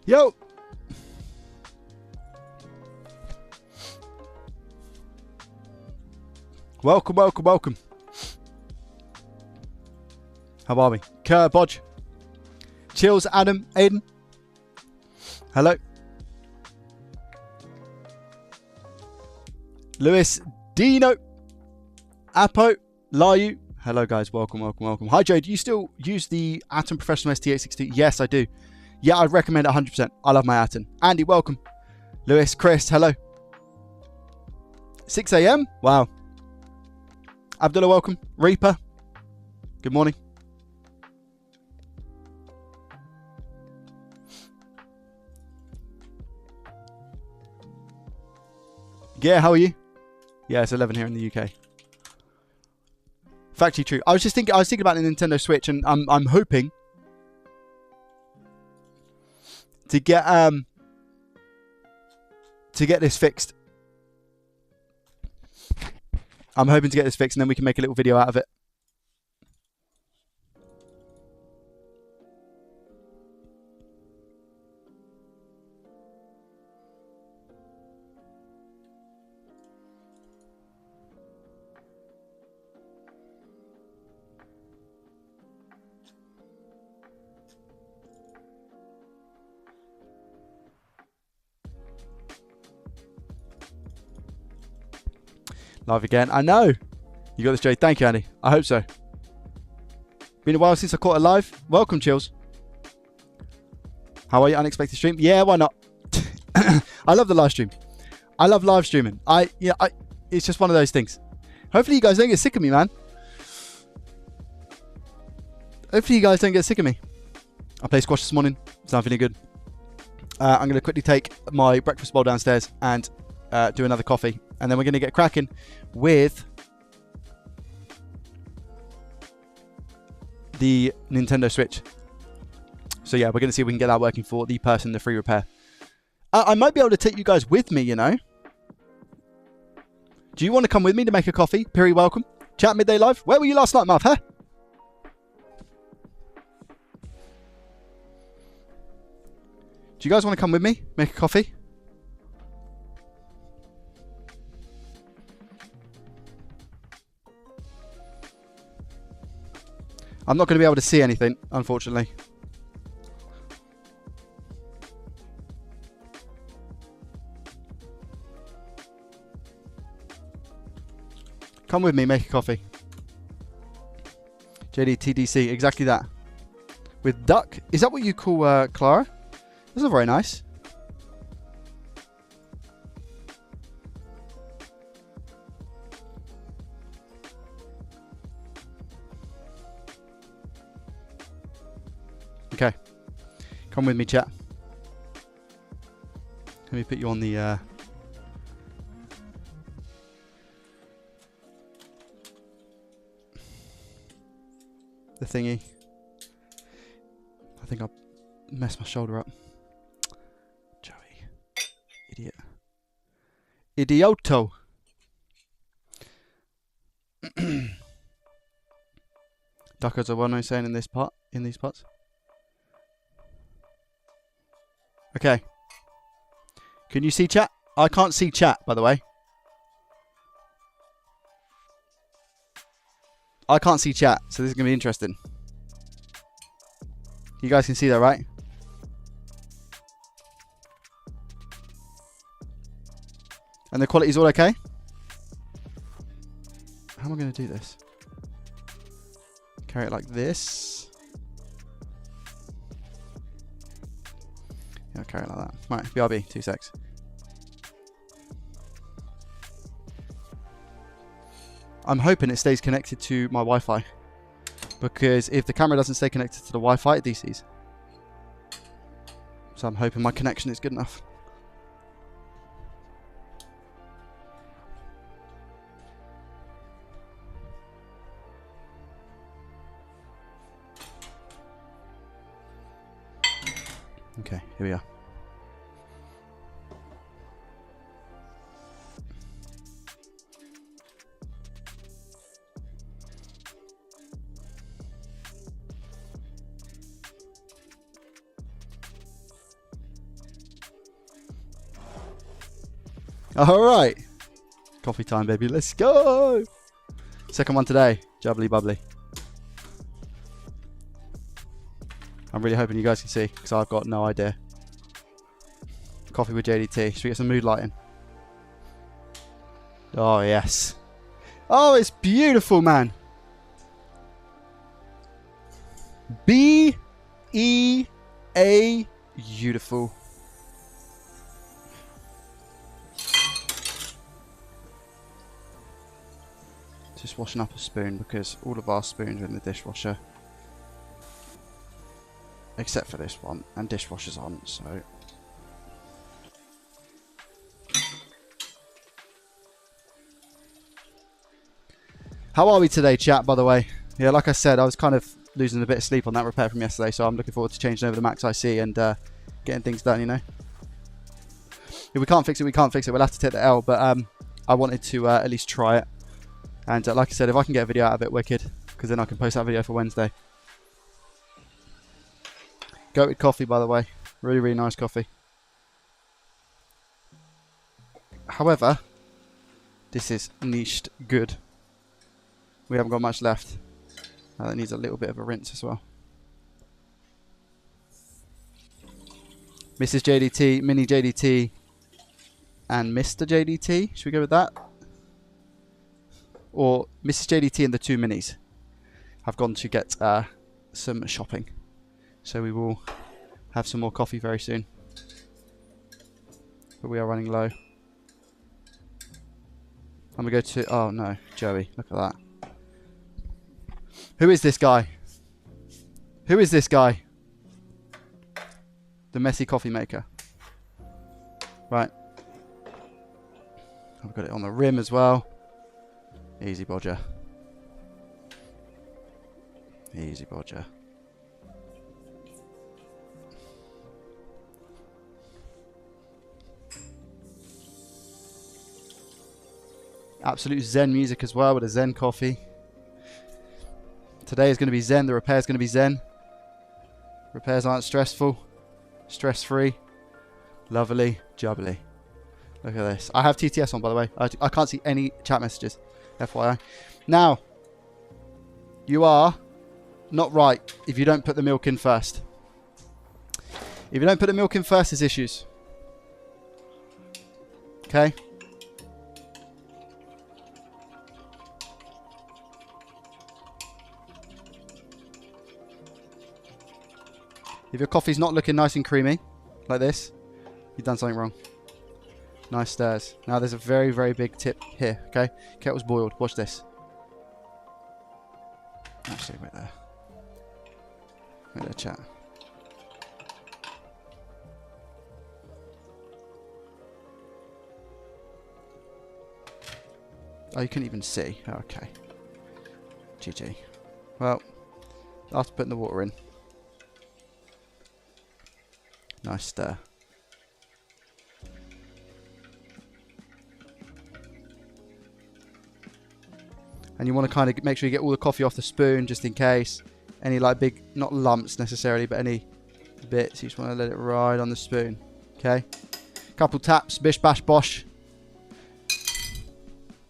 Yo. Welcome, welcome, welcome. How are we? Kerr, Bodge. Chills, Adam, Aiden. Hello. Lewis, Dino. Apo, Layu. Hello, guys. Welcome, welcome, welcome. Hi, Joe. Do you still use the Atom Professional ST862? Yes, I do. Yeah, I'd recommend it 100%. I love my Atom. Andy, welcome. Lewis, Chris, hello. 6 a.m. Wow. Abdullah, welcome. Reaper, good morning. Yeah, how are you? Yeah, it's 11 here in the UK. Factually true. I was thinking about the Nintendo Switch, and I'm hoping to get this fixed. I'm hoping to get this fixed, and then we can make a little video out of it. Live again. I know. You got this, Jay. Thank you, Andy. I hope so. Been a while since I caught it live. Welcome, Chills. How are you? Unexpected stream? Yeah, why not? I love the live stream. I love live streaming. It's just one of those things. Hopefully you guys don't get sick of me, man. Hopefully you guys don't get sick of me. I played squash this morning. So I'm feeling good. I'm going to quickly take my breakfast bowl downstairs and do another coffee. And then we're going to get cracking with the Nintendo Switch. So yeah, we're going to see if we can get that working for the person, the free repair. I might be able to take you guys with me, you know. Do you want to come with me to make a coffee? Piri, welcome. Chat Midday Live. Where were you last night, Marv, huh? Do you guys want to come with me? Make a coffee? I'm not going to be able to see anything, unfortunately. Come with me, make a coffee. JDTDC, exactly that. With duck. Is that what you call Clara? Those are very nice. Okay. Come with me, chat. Let me put you on the thingy. I think I messed my shoulder up. Joey. Idiot. Idioto. Duckers are well-known saying in these parts. Okay. Can you see chat? I can't see chat, by the way. I can't see chat, so this is going to be interesting. You guys can see that, right? And the quality's all okay? How am I going to do this? Carry it like this. Yeah, I'll carry it like that. Right, BRB, 2 secs. I'm hoping it stays connected to my Wi-Fi, because if the camera doesn't stay connected to the Wi-Fi, it DCs. So I'm hoping my connection is good enough. Okay, here we are. All right. Coffee time, baby. Let's go. Second one today. Jubbly bubbly. I'm really hoping you guys can see because I've got no idea. Coffee with JDT. Should we get some mood lighting? Oh, yes. Oh, it's beautiful, man. B-E-A. Beautiful. Just washing up a spoon because all of our spoons are in the dishwasher. Except for this one. And dishwasher's on, so... How are we today, chat, by the way? Yeah, like I said, I was kind of losing a bit of sleep on that repair from yesterday, so I'm looking forward to changing over the Max IC and getting things done, you know? If we can't fix it, we can't fix it. We'll have to take the L, but I wanted to at least try it. And like I said, if I can get a video out of it, wicked, because then I can post that video for Wednesday. Goated coffee, by the way. Really, really nice coffee. However, this is niched good. We haven't got much left. That needs a little bit of a rinse as well. Mrs. JDT, Mini JDT, and Mr. JDT. Should we go with that? Or Mrs. JDT and the two minis. I've gone to get some shopping. So we will have some more coffee very soon. But we are running low. I'm going to go to... Oh no, Joey, look at that. Who is this guy? Who is this guy? The messy coffee maker. Right. I've got it on the rim as well. Easy bodger. Easy bodger. Absolute Zen music as well with a Zen coffee. Today is going to be Zen. The repair is going to be Zen. Repairs aren't stressful. Stress-free. Lovely. Jubbly. Look at this. I have TTS on, by the way. I can't see any chat messages. FYI. Now, you are not right if you don't put the milk in first. If you don't put the milk in first, there's issues. Okay? If your coffee's not looking nice and creamy, like this, you've done something wrong. Nice stirrs. Now there's a very, very big tip here, okay? Kettle's boiled. Watch this. Actually, wait there. Wait there, chat. Oh, you couldn't even see. Okay. GG. Well, after putting the water in. Nice stir. And you want to kind of make sure you get all the coffee off the spoon just in case. Any like big, not lumps necessarily, but any bits. You just want to let it ride on the spoon. Okay? Couple taps, bish bash bosh.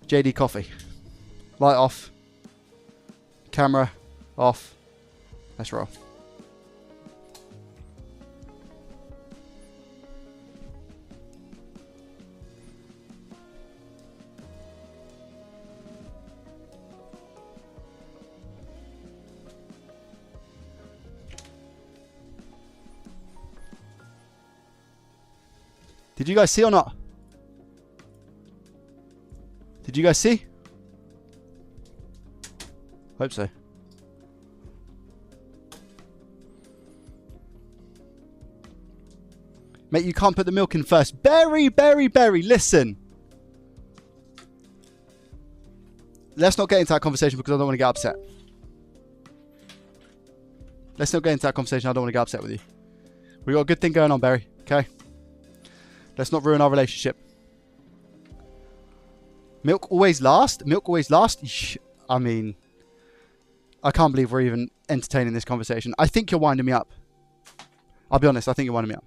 JD coffee. Light off. Camera off. Let's roll. Did you guys see or not? Did you guys see? Hope so. Mate, you can't put the milk in first. Berry, listen. Let's not get into that conversation because I don't want to get upset. Let's not get into that conversation. I don't want to get upset with you. We got a good thing going on, Berry. Okay? Let's not ruin our relationship. Milk always last? Milk always last? I mean, I can't believe we're even entertaining this conversation. I think you're winding me up. I'll be honest, I think you're winding me up.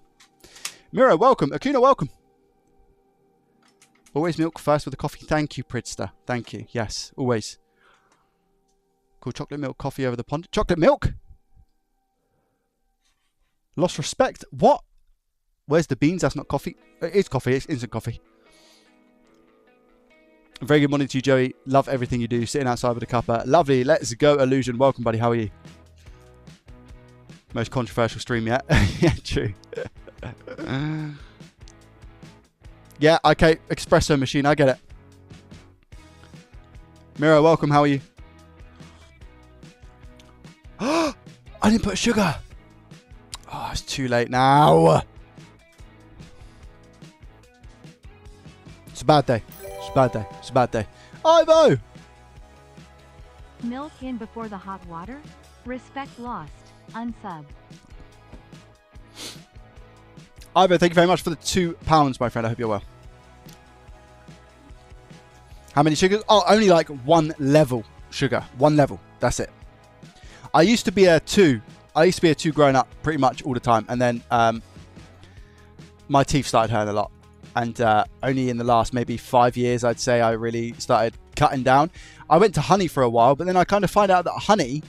Miro, welcome. Akuna, welcome. Always milk first with the coffee. Thank you, Pridster. Thank you. Yes, always. Cool. Chocolate milk coffee over the pond. Chocolate milk? Lost respect? What? Where's the beans? That's not coffee. It is coffee. It's instant coffee. Very good morning to you, Joey. Love everything you do. Sitting outside with a cuppa. Lovely. Let's go, Illusion. Welcome, buddy. How are you? Most controversial stream yet. Yeah, true. Yeah, okay. Espresso machine. I get it. Mira, welcome. How are you? I didn't put sugar. Oh, it's too late now. It's a bad day. It's a bad day. It's a bad day. Ivo! Milk in before the hot water? Respect lost. Unsub. Ivo, thank you very much for the £2, my friend. I hope you're well. How many sugars? Oh, only like one level sugar. One level. That's it. I used to be a 2. I used to be a 2 growing up pretty much all the time. And then my teeth started hurting a lot. And only in the last maybe 5 years, I'd say, I really started cutting down. I went to honey for a while, but then I kind of find out that honey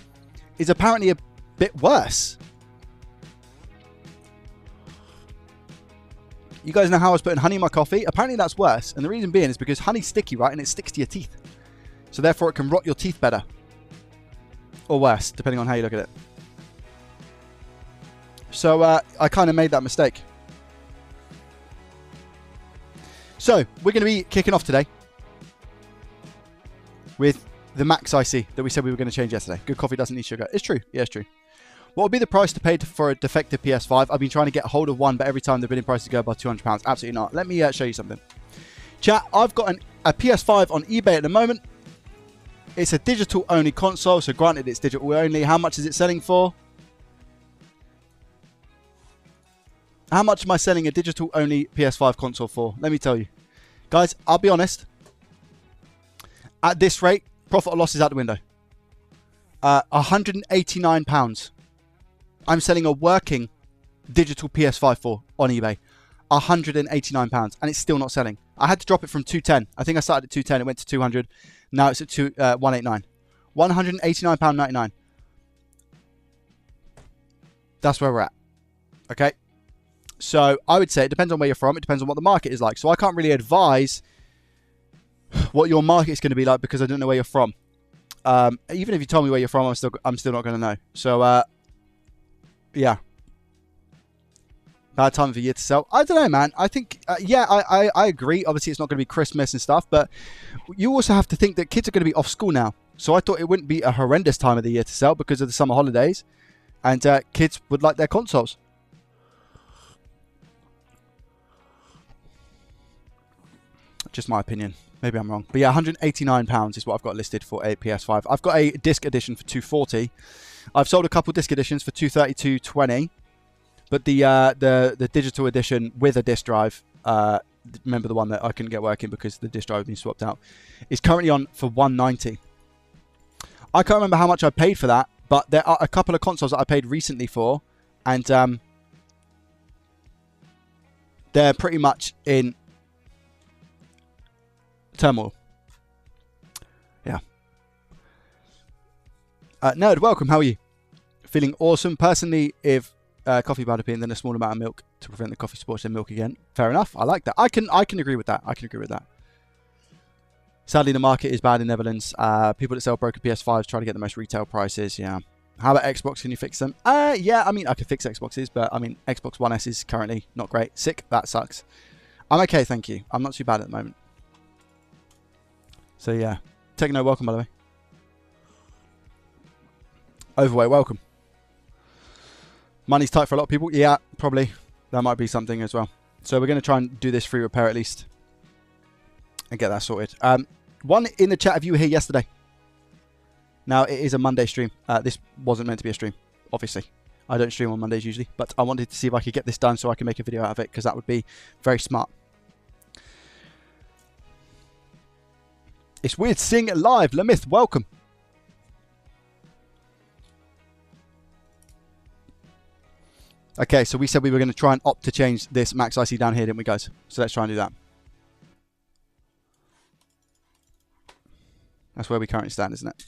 is apparently a bit worse. You guys know how I was putting honey in my coffee? Apparently that's worse. And the reason being is because honey's sticky, right? And it sticks to your teeth. So therefore it can rot your teeth better. Or worse, depending on how you look at it. So I kind of made that mistake. So we're going to be kicking off today with the Max IC that we said we were going to change yesterday. Good coffee doesn't need sugar. It's true. Yeah, it's true. What would be the price to pay for a defective PS5? I've been trying to get a hold of one, but every time the bidding prices go above £200. Absolutely not. Let me show you something. Chat, I've got a PS5 on eBay at the moment. It's a digital-only console, so granted it's digital-only. How much is it selling for? How much am I selling a digital-only PS5 console for? Let me tell you. Guys, I'll be honest. At this rate, profit or loss is out the window. £189. I'm selling a working digital PS5 for on eBay. £189, and it's still not selling. I had to drop it from 210. I think I started at 210. It went to 200. Now it's at 189. £189.99. That's where we're at. Okay. So I would say it depends on where you're from. It depends on what the market is like. So I can't really advise what your market is going to be like because I don't know where you're from. Even if you tell me where you're from, I'm still not going to know. So yeah. Bad time of the year to sell. I don't know, man. I think, yeah, I agree. Obviously, it's not going to be Christmas and stuff, but you also have to think that kids are going to be off school now. So I thought it wouldn't be a horrendous time of the year to sell because of the summer holidays, and kids would like their consoles. Just my opinion. Maybe I'm wrong. But yeah, £189 is what I've got listed for a PS5. I've got a disc edition for $240. I've sold a couple disc editions for $230, $220. But the digital edition with a disc drive, remember the one that I couldn't get working because the disc drive had been swapped out, is currently on for $190. I can't remember how much I paid for that, but there are a couple of consoles that I paid recently for, and they're pretty much in turmoil. Yeah. Nerd, welcome. How are you? Feeling awesome. Personally, if coffee bad opinion, then a small amount of milk to prevent the coffee spoils in milk again. Fair enough. I like that. I can agree with that. I can agree with that. Sadly, the market is bad in Netherlands. People that sell broken PS5s try to get the most retail prices. Yeah. How about Xbox? Can you fix them? Yeah. I mean, I could fix Xboxes, but I mean, Xbox One S is currently not great. Sick. That sucks. I'm okay, thank you. I'm not too bad at the moment. So yeah. Techno, welcome by the way. Overweight, welcome. Money's tight for a lot of people. Yeah, probably. That might be something as well. So we're going to try and do this free repair at least. And get that sorted. One in the chat of you were here yesterday. Now, it is a Monday stream. This wasn't meant to be a stream, obviously. I don't stream on Mondays usually. But I wanted to see if I could get this done so I can make a video out of it. Because that would be very smart. It's weird seeing it live. Lemith, welcome. Okay, so we said we were going to try and opt to change this Max IC down here, didn't we, guys? So let's try and do that. That's where we currently stand, isn't it?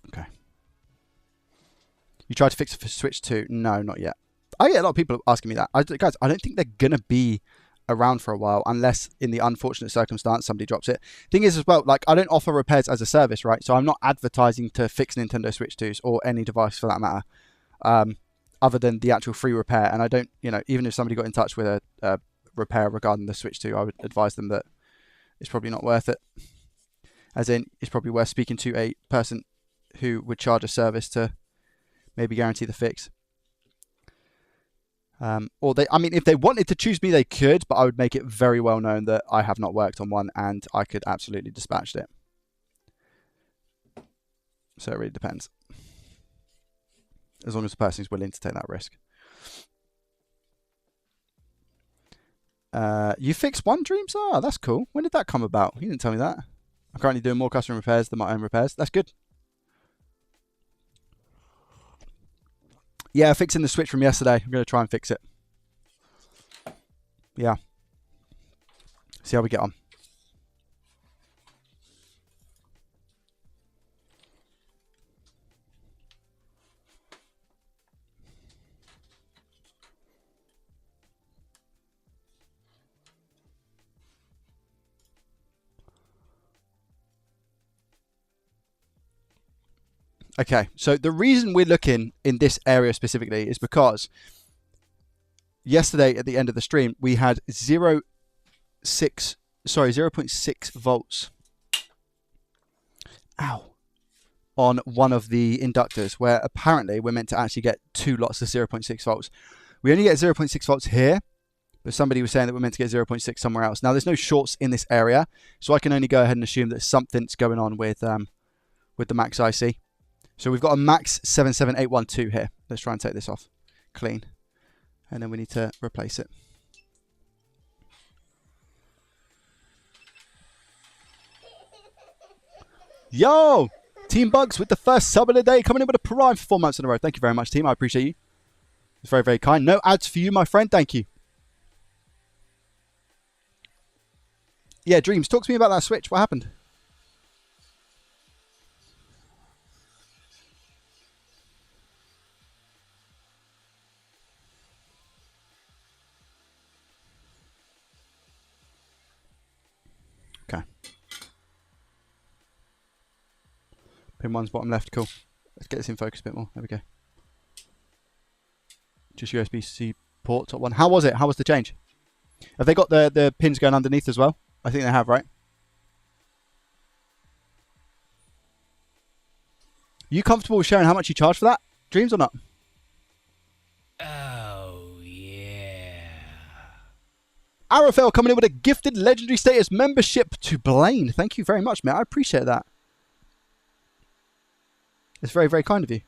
Okay. You tried to fix it for Switch 2? No, not yet. I get a lot of people asking me that. Guys, I don't think they're going to be around for a while unless in the unfortunate circumstance somebody drops it. Thing is as well, like I don't offer repairs as a service, right? So I'm not advertising to fix Nintendo Switch 2s or any device for that matter, other than the actual free repair. And I don't, you know, even if somebody got in touch with a repair regarding the Switch 2, I would advise them that it's probably not worth it. As in, it's probably worth speaking to a person who would charge a service to maybe guarantee the fix. Or I mean, if they wanted to choose me, they could, but I would make it very well known that I have not worked on one and I could absolutely dispatch it. So it really depends. As long as the person is willing to take that risk. You fixed one, Dreams? Oh, that's cool. When did that come about? You didn't tell me that. I'm currently doing more custom repairs than my own repairs. That's good. Yeah, fixing the Switch from yesterday. I'm going to try and fix it. Yeah. See how we get on. Okay, so the reason we're looking in this area specifically is because yesterday at the end of the stream, we had 0.6 volts. Ow. On one of the inductors, where apparently we're meant to actually get 2 lots of 0.6 volts. We only get 0.6 volts here, but somebody was saying that we're meant to get 0.6 somewhere else. Now, there's no shorts in this area, so I can only go ahead and assume that something's going on with the max IC. So we've got a max 77812 here. Let's try and take this off clean. And then we need to replace it. Yo! Team Bugs with the first sub of the day, coming in with a prime for 4 months in a row. Thank you very much, team. I appreciate you. It's very, very kind. No ads for you, my friend. Thank you. Yeah, Dreams, talk to me about that Switch. What happened? Okay. Pin 1's bottom left. Cool. Let's get this in focus a bit more. There we go. Just USB-C port, top one. How was it? How was the change? Have they got the pins going underneath as well? I think they have, right? You comfortable with sharing how much you charge for that, Dreams, or not? Oh, yeah. Arafel coming in with a gifted legendary status membership to Blaine. Thank you very much, mate. I appreciate that. It's very, very kind of you.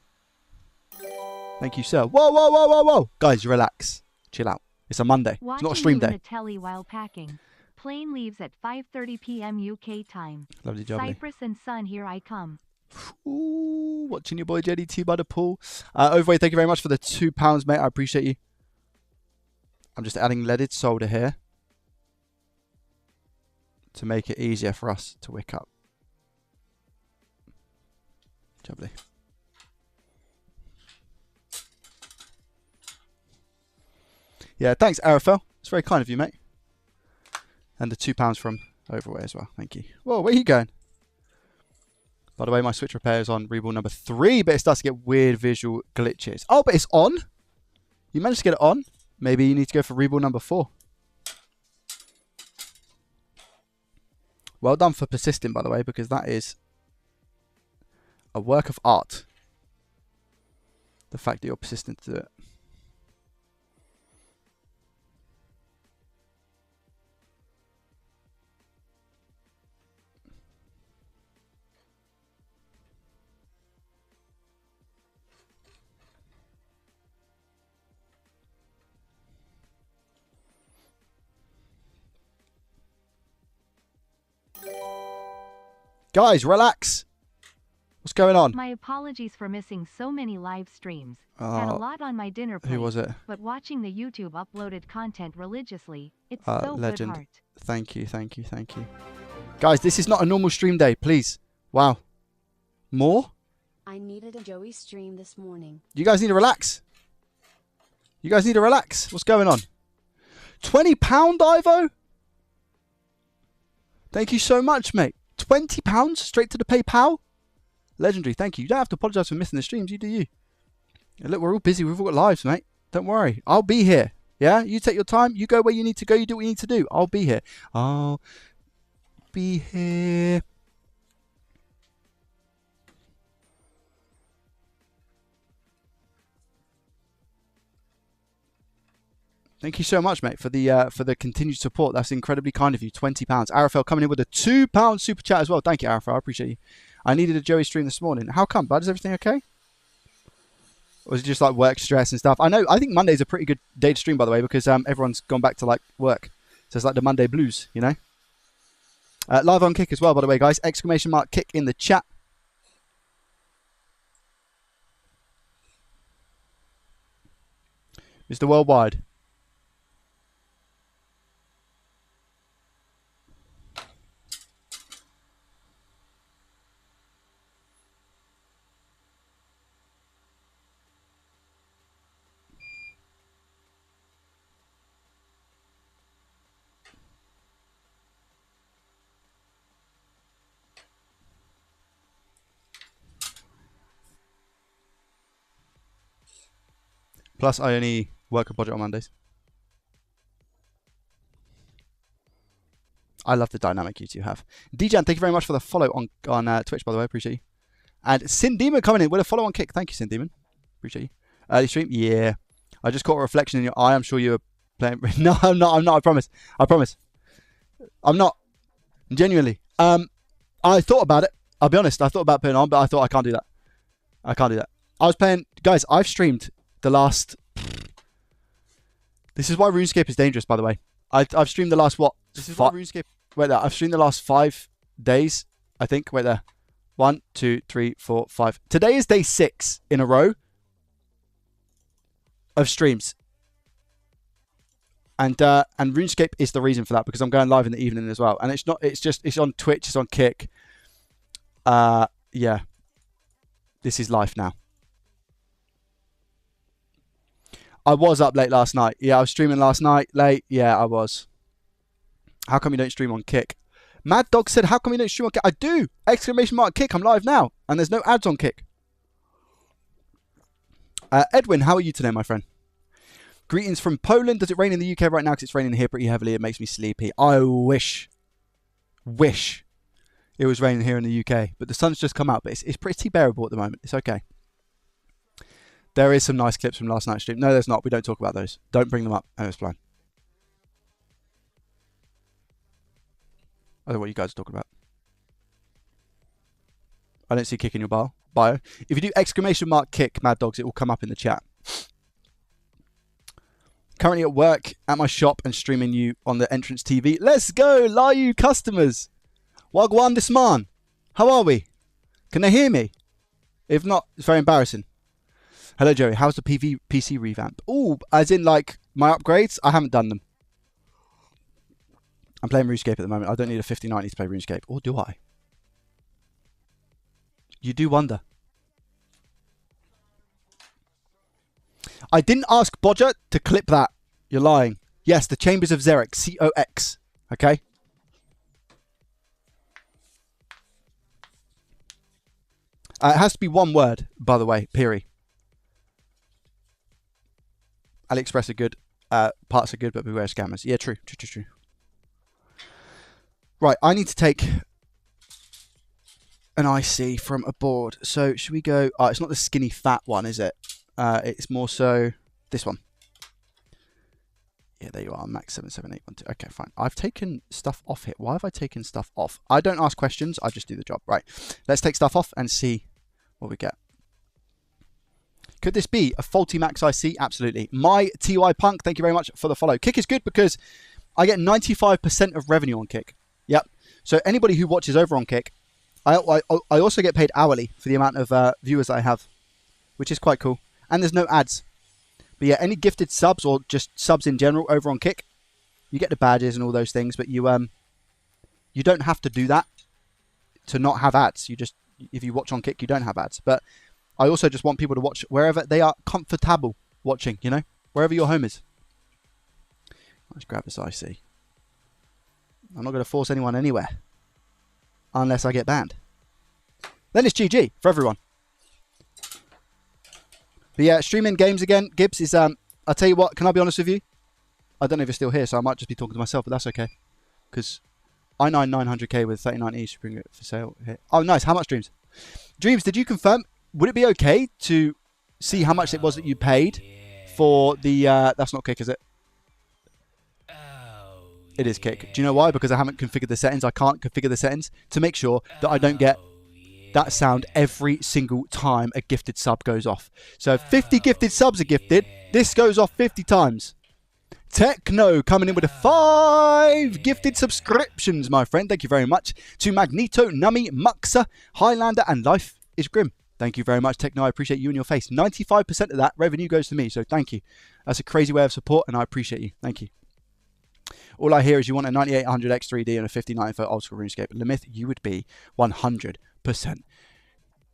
Thank you, sir. Whoa, whoa, whoa, whoa, whoa. Guys, relax. Chill out. It's a Monday. It's not a stream day. Telly while packing. Plane leaves at 5:30 p.m. UK time. Lovely job. Cypress and Sun, here I come. Ooh, watching your boy JDT by the pool. Overweight, thank you very much for the £2, mate. I appreciate you. I'm just adding leaded solder here to make it easier for us to wick up. Lovely. Yeah, thanks, Arafel. It's very kind of you, mate. And the £2 from Overweight as well. Thank you. Whoa, where are you going? By the way, my Switch repair is on rebuild number 3, but it starts to get weird visual glitches. Oh, but it's on? You managed to get it on? Maybe you need to go for rebuild number 4. Well done for persisting, by the way, because that is a work of art. The fact that you're persistent to do it. Guys, relax. What's going on? My apologies for missing so many live streams. Had a lot on my dinner plate. Who was it? But watching the YouTube uploaded content religiously, it's so legend. good heart. Thank you, thank you, thank you. Guys, this is not a normal stream day, please. Wow. More? I needed a Joey stream this morning. You guys need to relax. You guys need to relax. What's going on? £20, Ivo? Thank you so much, mate. £20 straight to the PayPal? Legendary, thank you. You don't have to apologise for missing the streams. You do you. And look, we're all busy. We've all got lives, mate. Don't worry. I'll be here. Yeah? You take your time. You go where you need to go. You do what you need to do. I'll be here. I'll be here. Thank you so much, mate, for the continued support. That's incredibly kind of you. £20. Arafel coming in with a £2 super chat as well. Thank you, Arafel. I appreciate you. I needed a Joey stream this morning. How come, bud? Is everything okay? Or is it just like work stress and stuff? I think Monday's a pretty good day to stream, by the way, because everyone's gone back to like work. So it's like the Monday blues, you know? Live on Kick as well, by the way, guys. Exclamation mark Kick in the chat. Mr. Worldwide. Plus, I only work a project on Mondays. I love the dynamic you two have. Djan, thank you very much for the follow on Twitch, by the way. Appreciate you. And Sin Demon coming in with a follow on Kick. Thank you, Sin Demon. Appreciate you. Early stream? Yeah. I just caught a reflection in your eye. I'm sure you were playing. No, I'm not. I promise. I'm not. Genuinely. I thought about it. I'll be honest. I thought about putting it on, but I thought I can't do that. I was playing. Guys, I've streamed the last... This is why RuneScape is dangerous, by the way. I've streamed the last, what? This is why RuneScape... Wait there. I've streamed the last 5 days, I think. Wait there. 1, 2, 3, 4, 5. Today is day 6 in a row of streams. And RuneScape is the reason for that, because I'm going live in the evening as well. And it's not... It's on Twitch. It's on Kick. Yeah. This is life now. I was up late last night. Yeah, I was streaming last night late. Yeah, I was. How come you don't stream on Kick? Mad Dog said, how come you don't stream on Kick? I do! Exclamation mark Kick. I'm live now. And there's no ads on Kick. Edwin, how are you today, my friend? Greetings from Poland. Does it rain in the UK right now? Because it's raining here pretty heavily. It makes me sleepy. I wish it was raining here in the UK. But the sun's just come out. But it's pretty bearable at the moment. It's okay. There is some nice clips from last night's stream. No, there's not. We don't talk about those. Don't bring them up. I was blind. I don't know what you guys are talking about. I don't see Kick in your bio. If you do exclamation mark Kick, Mad Dogs, it will come up in the chat. Currently at work, at my shop, and streaming you on the entrance TV. Let's go, Layu customers. Wagwan this man. How are we? Can they hear me? If not, it's very embarrassing. Hello, Joey. How's the PC revamp? Oh, as in, like, my upgrades? I haven't done them. I'm playing RuneScape at the moment. I don't need a 5090 to play RuneScape. Or do I? You do wonder. I didn't ask Bodger to clip that. You're lying. Yes, the Chambers of Xeric. COX. Okay? It has to be one word, by the way. Piri. AliExpress are good. Parts are good, but beware scammers. Yeah, true. Right, I need to take an IC from a board. So, should we go... Oh, it's not the skinny fat one, is it? It's more so this one. Yeah, there you are. Max 77812. Okay, fine. I've taken stuff off here. Why have I taken stuff off? I don't ask questions. I just do the job. Right. Let's take stuff off and see what we get. Could this be a faulty Max IC? Absolutely. My TY Punk, thank you very much for the follow. Kick is good because I get 95% of revenue on Kick. Yep. So anybody who watches over on Kick I also get paid hourly for the amount of viewers that I have, which is quite cool. And there's no ads. But yeah, any gifted subs or just subs in general over on Kick, you get the badges and all those things, but you don't have to do that to not have ads. If you watch on Kick, you don't have ads. But I also just want people to watch wherever they are comfortable watching, you know, wherever your home is. Let's grab this IC. I'm not going to force anyone anywhere unless I get banned. Then it's GG for everyone. But yeah, streaming games again. Gibbs is, I'll tell you what, can I be honest with you? I don't know if you're still here, so I might just be talking to myself, but that's okay. Because i9 900K with 3090 Spring it for sale here. Oh, nice. How much, Dreams? Dreams, did you confirm? Would it be okay to see how much it was that you paid for the... that's not Kick, is it? It is Kick. Do you know why? Because I haven't configured the settings. I can't configure the settings to make sure that I don't get that sound every single time a gifted sub goes off. So if 50 gifted subs are gifted, this goes off 50 times. Techno coming in with a 5 gifted subscriptions, my friend. Thank you very much. To Magneto, Nummy, Muxa, Highlander, and Life is Grim. Thank you very much, Techno. I appreciate you and your face. 95% of that revenue goes to me, so thank you. That's a crazy way of support, and I appreciate you. Thank you. All I hear is you want a 9800 X3D and a 5090 for old school RuneScape. Limith, you would be 100%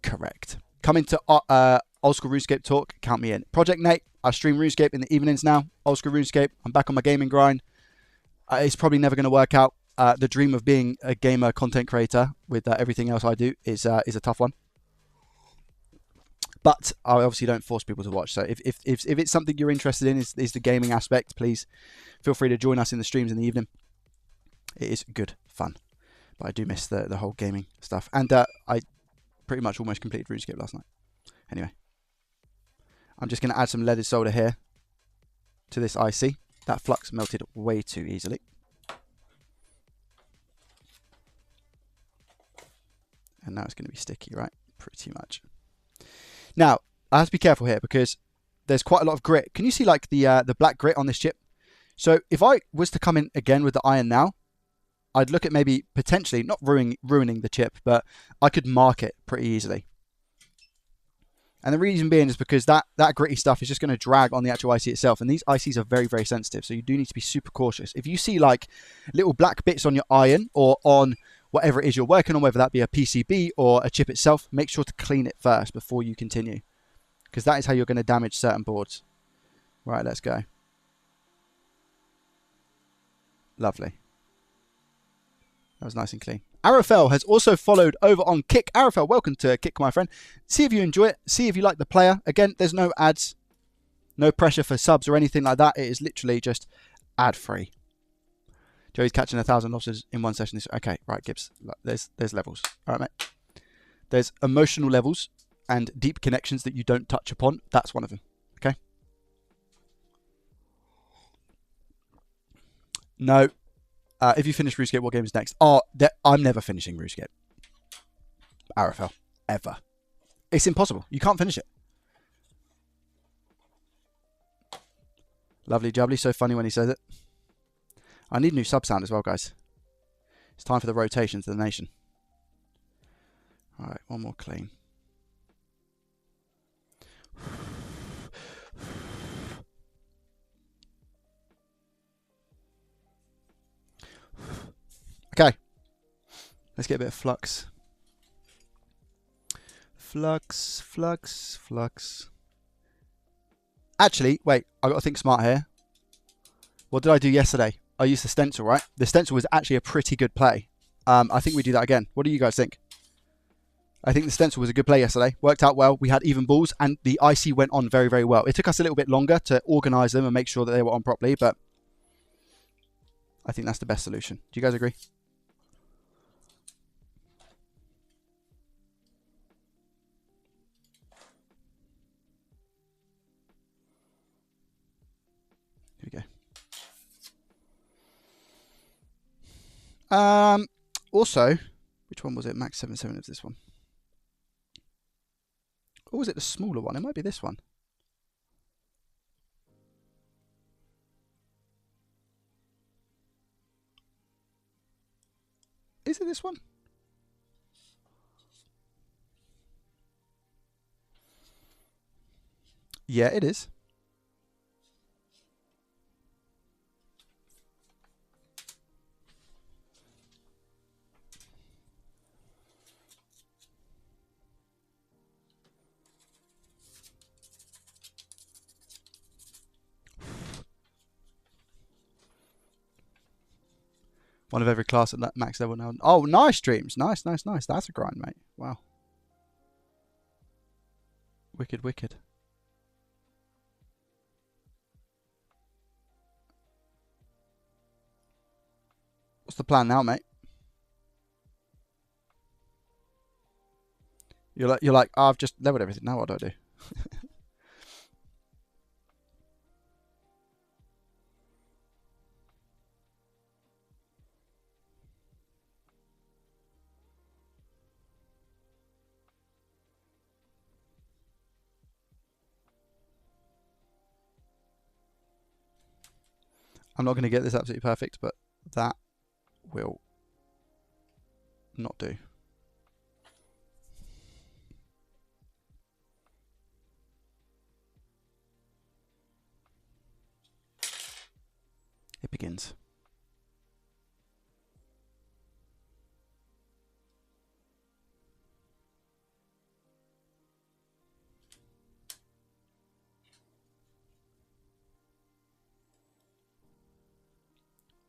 correct. Coming to old school RuneScape talk, count me in. Project Nate, I stream RuneScape in the evenings now. Old school RuneScape, I'm back on my gaming grind. It's probably never going to work out. The dream of being a gamer content creator with everything else I do is a tough one. But I obviously don't force people to watch. So if it's something you're interested in, is the gaming aspect, please feel free to join us in the streams in the evening. It is good fun. But I do miss the whole gaming stuff. And I pretty much almost completed RuneScape last night. Anyway. I'm just going to add some leaded solder here to this IC. That flux melted way too easily. And now it's going to be sticky, right? Pretty much. Now, I have to be careful here because there's quite a lot of grit. Can you see like the black grit on this chip? So if I was to come in again with the iron now, I'd look at maybe potentially, not ruining the chip, but I could mark it pretty easily. And the reason being is because that gritty stuff is just going to drag on the actual IC itself. And these ICs are very, very sensitive. So you do need to be super cautious. If you see like little black bits on your iron or on whatever it is you're working on, whether that be a PCB or a chip itself, make sure to clean it first before you continue. Because that is how you're going to damage certain boards. Right, let's go. Lovely. That was nice and clean. Arafel has also followed over on Kick. Arafel, welcome to Kick, my friend. See if you enjoy it. See if you like the player. Again, there's no ads, no pressure for subs or anything like that. It is literally just ad-free. Joey's catching 1,000 losses in one session. Okay, right, Gibbs. There's levels. All right, mate. There's emotional levels and deep connections that you don't touch upon. That's one of them. Okay? No. If you finish RuneScape, what game is next? Oh, I'm never finishing RuneScape. Arafel. Ever. It's impossible. You can't finish it. Lovely jubbly. So funny when he says it. I need new sub sound as well, guys. It's time for the rotation to the nation. Alright, one more clean. Okay. Let's get a bit of flux. Flux, flux, flux. Actually, wait. I've got to think smart here. What did I do yesterday? I used the stencil, right? The stencil was actually a pretty good play. I think we do that again. What do you guys think? I think the stencil was a good play yesterday. Worked out well. We had even balls, and the IC went on very, very well. It took us a little bit longer to organise them and make sure that they were on properly, but I think that's the best solution. Do you guys agree? Here we go. Also, which one was it? Max 77 is this one. Or was it the smaller one? It might be this one. Is it this one? Yeah, it is. One of every class at that max level now. Oh, nice streams. Nice. That's a grind, mate. Wow. Wicked. What's the plan now, mate? You're like, oh, I've just leveled everything. Now what do I do? I'm not going to get this absolutely perfect, but that will not do. It begins.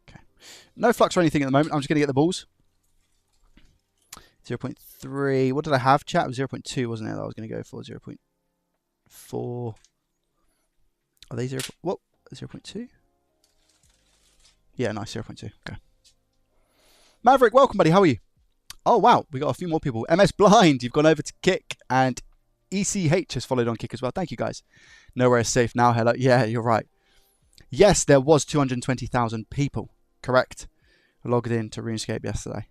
Okay. No flux or anything at the moment. I'm just going to get the balls. 0.3. What did I have, chat? It was 0.2, wasn't it? That I was going to go for 0.4. Are they 0? What? 0.2? Yeah, nice. 0.2. Okay. Maverick, welcome, buddy. How are you? Oh, wow. We got a few more people. MS Blind, you've gone over to Kick, and ECH has followed on Kick as well. Thank you, guys. Nowhere is safe now. Hello. Yeah, you're right. Yes, there was 220,000 people. Correct. Logged in to RuneScape yesterday.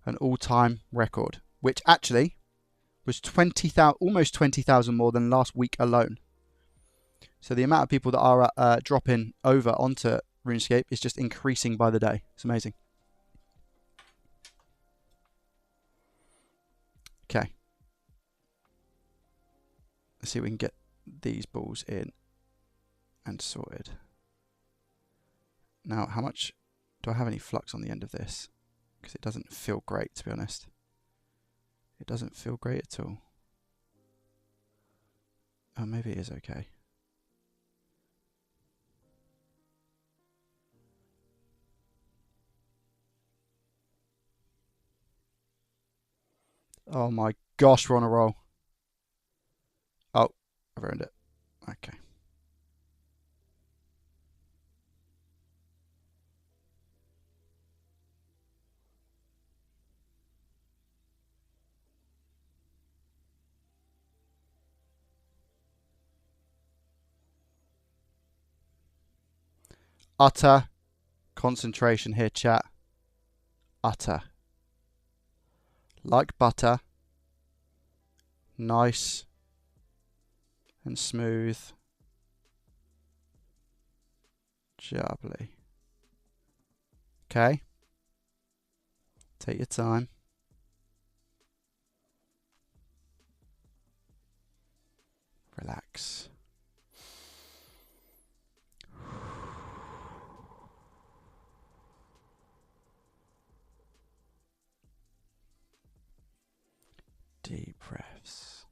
An all-time record, which actually was 20,000, almost 20,000 more than last week alone. So the amount of people that are dropping over onto RuneScape is just increasing by the day. It's amazing. Okay. Let's see if we can get these balls in and sorted. Now, how much do I have any flux on the end of this? Because it doesn't feel great, to be honest. It doesn't feel great at all. Oh, maybe it is okay. Oh my gosh, we're on a roll. Oh, I've ruined it. Okay. Utter concentration here, chat. Utter. Like butter. Nice and smooth. Jubbly. Okay. Take your time. Relax. Deep breaths.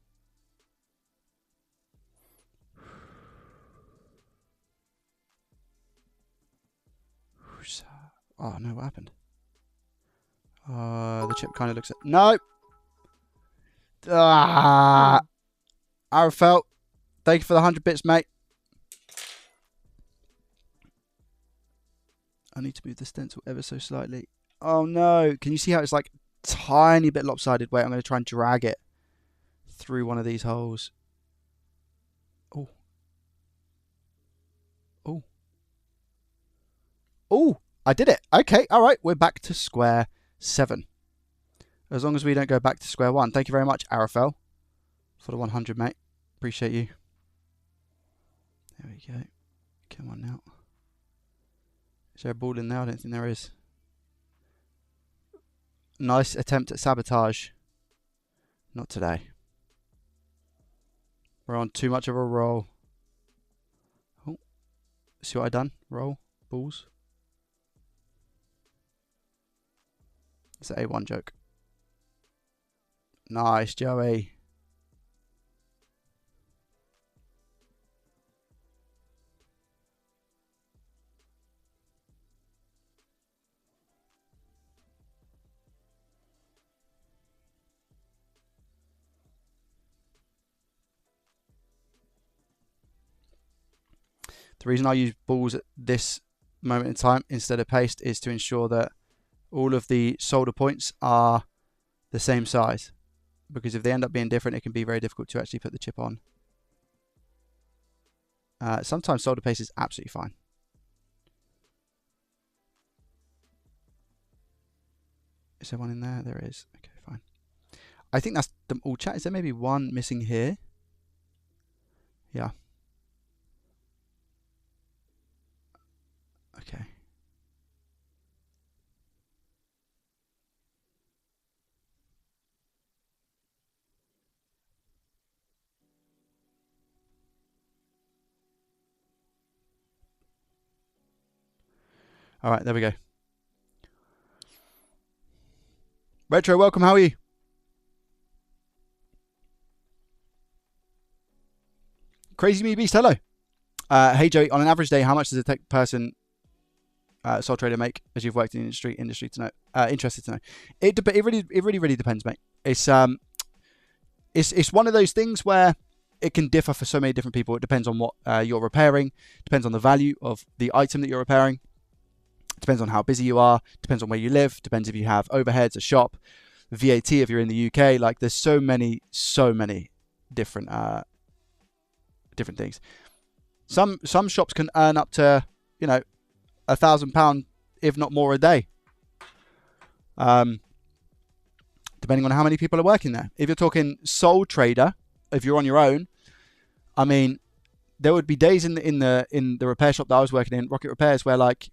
Oh no, what happened? The chip kind of looks at... No! Ah! Arafel, thank you for the 100 bits, mate. I need to move the stencil ever so slightly. Oh no, can you see how it's like tiny bit lopsided? Wait, I'm going to try and drag it through one of these holes. Oh. Oh. Oh, I did it. Okay, all right, we're back to square 7. As long as we don't go back to square 1. Thank you very much, Arafel, for the 100, mate. Appreciate you. There we go. Come on now. Is there a ball in there? I don't think there is. Nice attempt at sabotage. Not today. We're on too much of a roll. Oh, see what I done? Roll, balls. It's an A1 joke. Nice, Joey. The reason I use balls at this moment in time instead of paste is to ensure that all of the solder points are the same size. Because if they end up being different, it can be very difficult to actually put the chip on. Sometimes solder paste is absolutely fine. Is there one in there? There is. Okay, fine. I think that's them all, chat. Is there maybe one missing here? Yeah. Okay. All right, there we go. Retro, welcome. How are you? Crazy Me Beast, hello. Hey Joey, on an average day, how much does a tech person, sole trader make? As you've worked in the industry to know, interested to know. It really depends, mate. It's one of those things where it can differ for so many different people. It depends on what you're repairing. Depends on the value of the item that you're repairing. Depends on how busy you are. Depends on where you live. Depends if you have overheads, a shop, VAT if you're in the UK. Like there's so many different different things. Some shops can earn up to, you know, £1,000, if not more, a day. Depending on how many people are working there. If you're talking sole trader, if you're on your own, I mean, there would be days in the repair shop that I was working in, Rocket Repairs, where like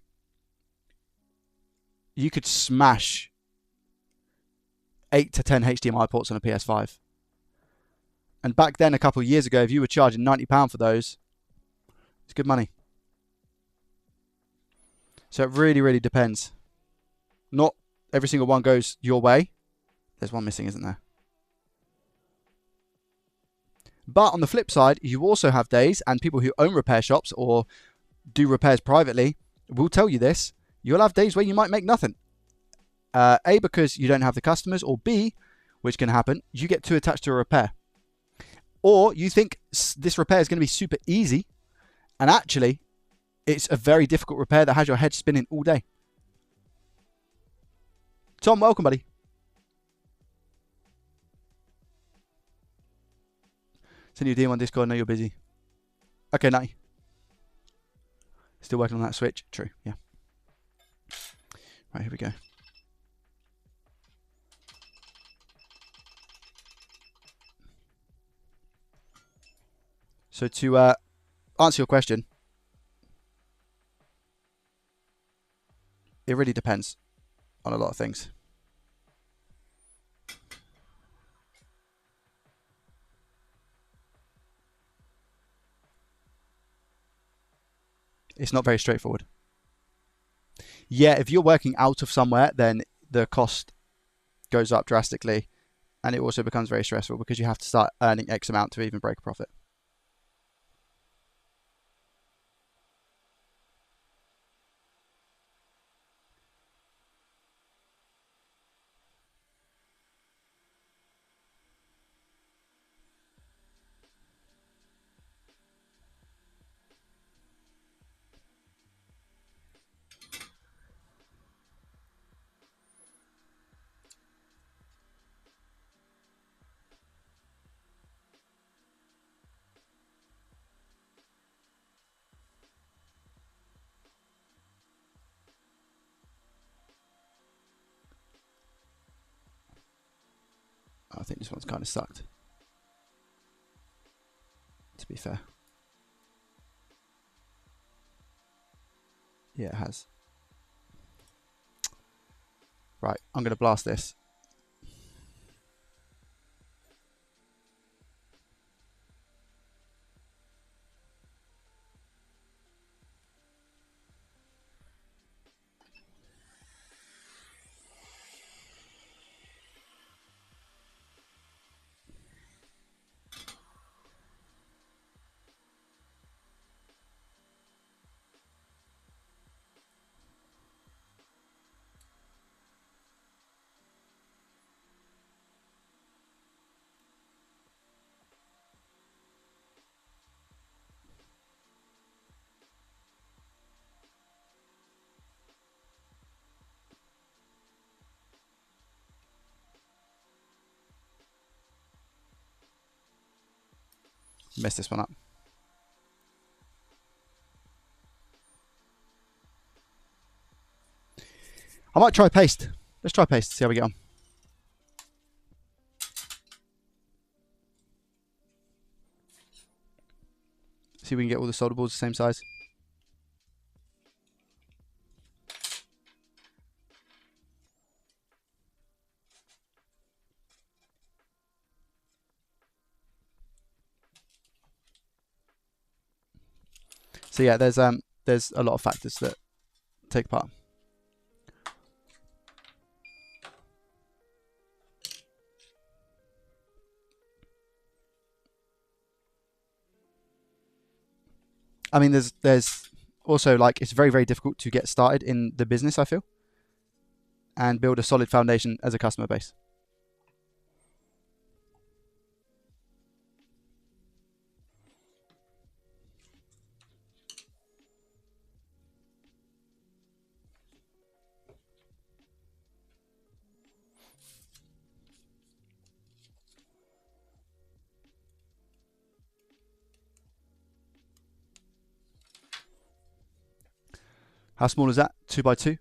you could smash 8 to 10 HDMI ports on a PS5. And back then, a couple of years ago, if you were charging £90 for those, it's good money. So it really depends. Not every single one goes your way. There's one missing, isn't there? But on the flip side, you also have days, and people who own repair shops or do repairs privately will tell you this, you'll have days where you might make nothing. A, because you don't have the customers, or B, which can happen, you get too attached to a repair. Or you think this repair is going to be super easy, and actually, it's a very difficult repair that has your head spinning all day. Tom, welcome, buddy. Send you a DM on Discord. I know you're busy. Okay, Natty. Still working on that switch. True, yeah. Right, here we go. So to answer your question, it really depends on a lot of things. It's not very straightforward. Yeah, if you're working out of somewhere, then the cost goes up drastically, and it also becomes very stressful because you have to start earning X amount to even break a profit. I think this one's kind of sucked, to be fair. Yeah, it has. Right, I'm going to blast this. Messed this one up. I might try paste. Let's try paste, see how we get on. See if we can get all the solder balls the same size. So yeah, there's a lot of factors that take part. I mean, there's also, like, it's very, very difficult to get started in the business, I feel, and build a solid foundation as a customer base. How small is that? 2 by 2?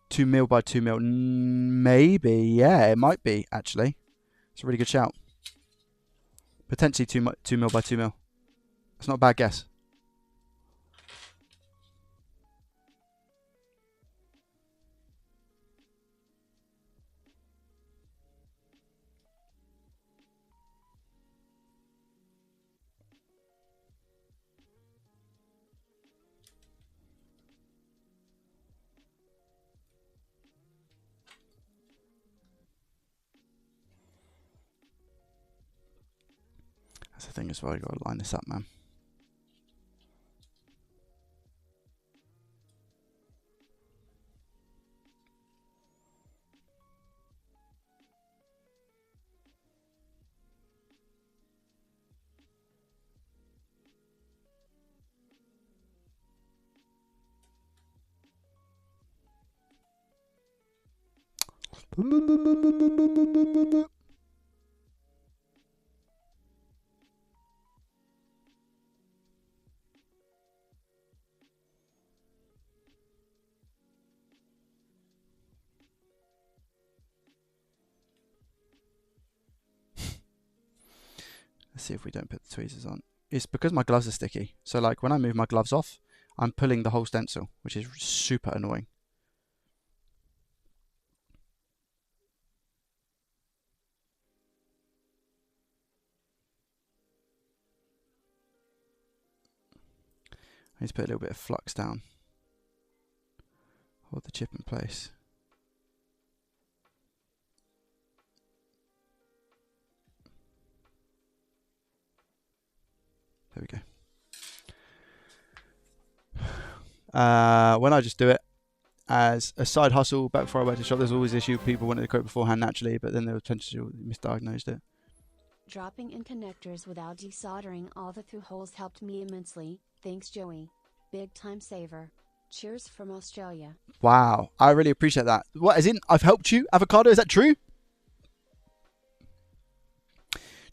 2 mil by 2 mil. Maybe, yeah, it might be, actually. It's a really good shout. Potentially 2 mil by 2 mil. It's not a bad guess. That's the thing as well, you've got to line this up, man. Let's see if we don't put the tweezers on. It's because my gloves are sticky. So like when I move my gloves off, I'm pulling the whole stencil, which is super annoying. I need to put a little bit of flux down. Hold the chip in place. There we go. When I just do it as a side hustle back before I went to shop, there's always the issue of people wanting to quote beforehand naturally, but then there was potential misdiagnosed it. Dropping in connectors without desoldering all the through holes helped me immensely. Thanks, Joey. Big time saver. Cheers from Australia. Wow, I really appreciate that. What, as in, I've helped you, Avocado? Is that true?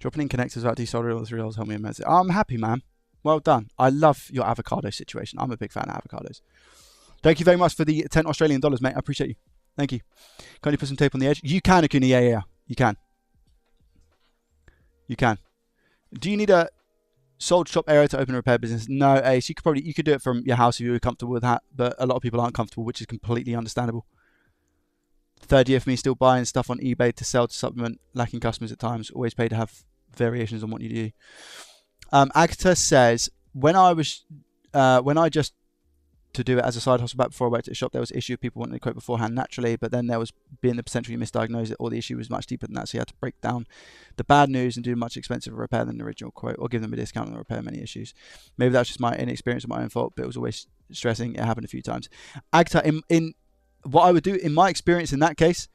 Dropping in connectors without desoldering all the through holes helped me immensely. Oh, I'm happy, man. Well done. I love your avocado situation. I'm a big fan of avocados. Thank you very much for the 10 Australian dollars, mate. I appreciate you. Thank you. Can you put some tape on the edge? You can, Akuna. Yeah. You can. You can. Do you need a sold shop area to open a repair business? No, Ace. You could do it from your house if you were comfortable with that, but a lot of people aren't comfortable, which is completely understandable. Third year for me, still buying stuff on eBay to sell to supplement lacking customers at times. Always pay to have variations on what you do. Agatha says, when I just to do it as a side hustle back before I worked at a shop, there was an issue of people wanting to quote beforehand naturally, but then there was being the potential you misdiagnosed it, or the issue was much deeper than that, so you had to break down the bad news and do much expensive repair than the original quote, or give them a discount on the repair many issues. Maybe that's just my inexperience or my own fault, but it was always stressing. It happened a few times. Agatha, in what I would do in my experience in that case,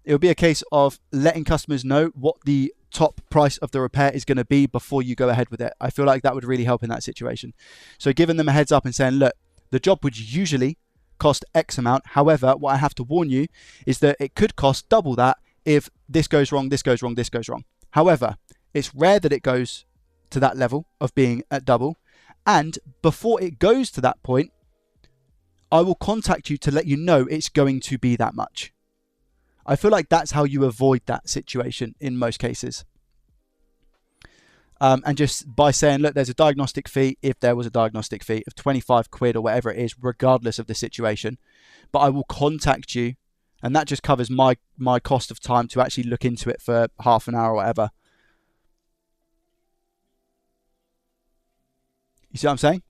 it would be a case of letting customers know what the top price of the repair is going to be before you go ahead with it. I feel like that would really help in that situation. So giving them a heads up and saying, look, the job would usually cost X amount. However, what I have to warn you is that it could cost double that if this goes wrong, this goes wrong, this goes wrong. However, It's rare that it goes to that level of being at double. And before it goes to that point, I will contact you to let you know it's going to be that much. I feel like that's how you avoid that situation in most cases. And just by saying, look, there's a diagnostic fee, if there was a diagnostic fee of 25 quid or whatever it is, regardless of the situation. But I will contact you, and that just covers my cost of time to actually look into it for half an hour or whatever. You see what I'm saying?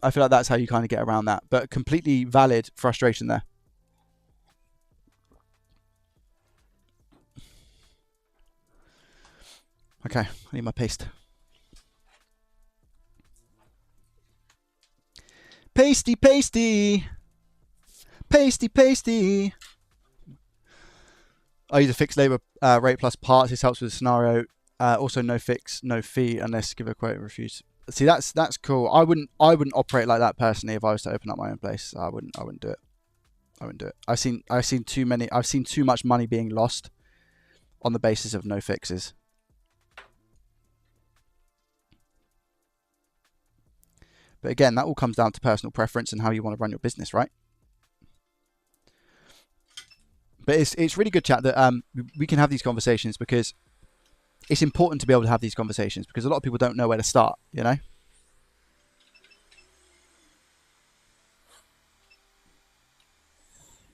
I feel like that's how you kind of get around that. But completely valid frustration there. Okay, I need my paste. Pasty, pasty. Pasty, pasty. I use a fixed labour rate plus parts. This helps with the scenario. Also, no fix, no fee unless give a quote and refuse. See, that's cool. I wouldn't operate like that personally if I was to open up my own place. I wouldn't do it. I wouldn't do it. I've seen too much money being lost on the basis of no fixes. But again, that all comes down to personal preference and how you want to run your business, right? But it's really good, chat, that we can have these conversations, because it's important to be able to have these conversations, because a lot of people don't know where to start, you know?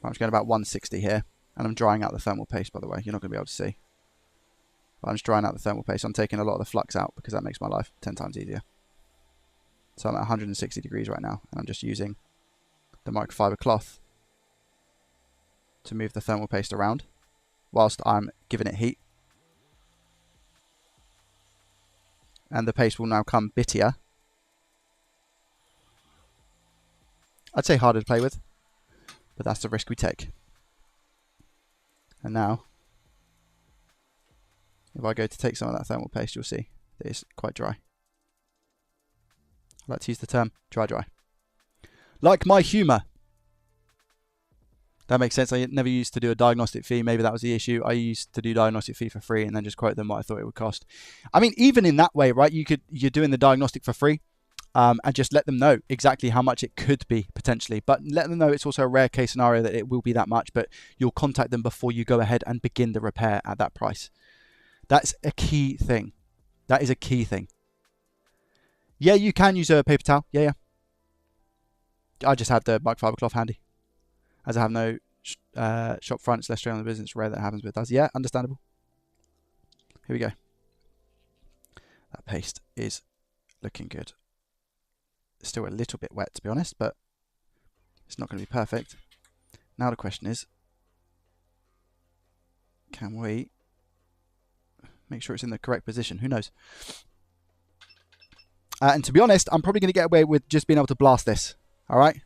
I'm just going about 160 here, and I'm drying out the thermal paste, by the way. You're not going to be able to see. But I'm just drying out the thermal paste. I'm taking a lot of the flux out because that makes my life 10 times easier. So I'm at 160 degrees right now, and I'm just using the microfiber cloth to move the thermal paste around whilst I'm giving it heat. And the paste will now come bittier. I'd say harder to play with, but that's the risk we take. And now, if I go to take some of that thermal paste, you'll see that it's quite dry. I like to use the term dry. Like my humour. That makes sense. I never used to do a diagnostic fee. Maybe that was the issue. I used to do diagnostic fee for free and then just quote them what I thought it would cost. I mean, even in that way, right? You're doing the diagnostic for free, and just let them know exactly how much it could be potentially. But let them know it's also a rare case scenario that it will be that much. But you'll contact them before you go ahead and begin the repair at that price. That's a key thing. That is a key thing. Yeah, you can use a paper towel. Yeah. I just had the microfiber cloth handy, as I have no shop front. It's less strain on the business. It's rare that happens, but it does. Yeah, understandable. Here we go. That paste is looking good. It's still a little bit wet, to be honest, but it's not going to be perfect. Now the question is, can we make sure it's in the correct position? Who knows? And to be honest, I'm probably going to get away with just being able to blast this. All right?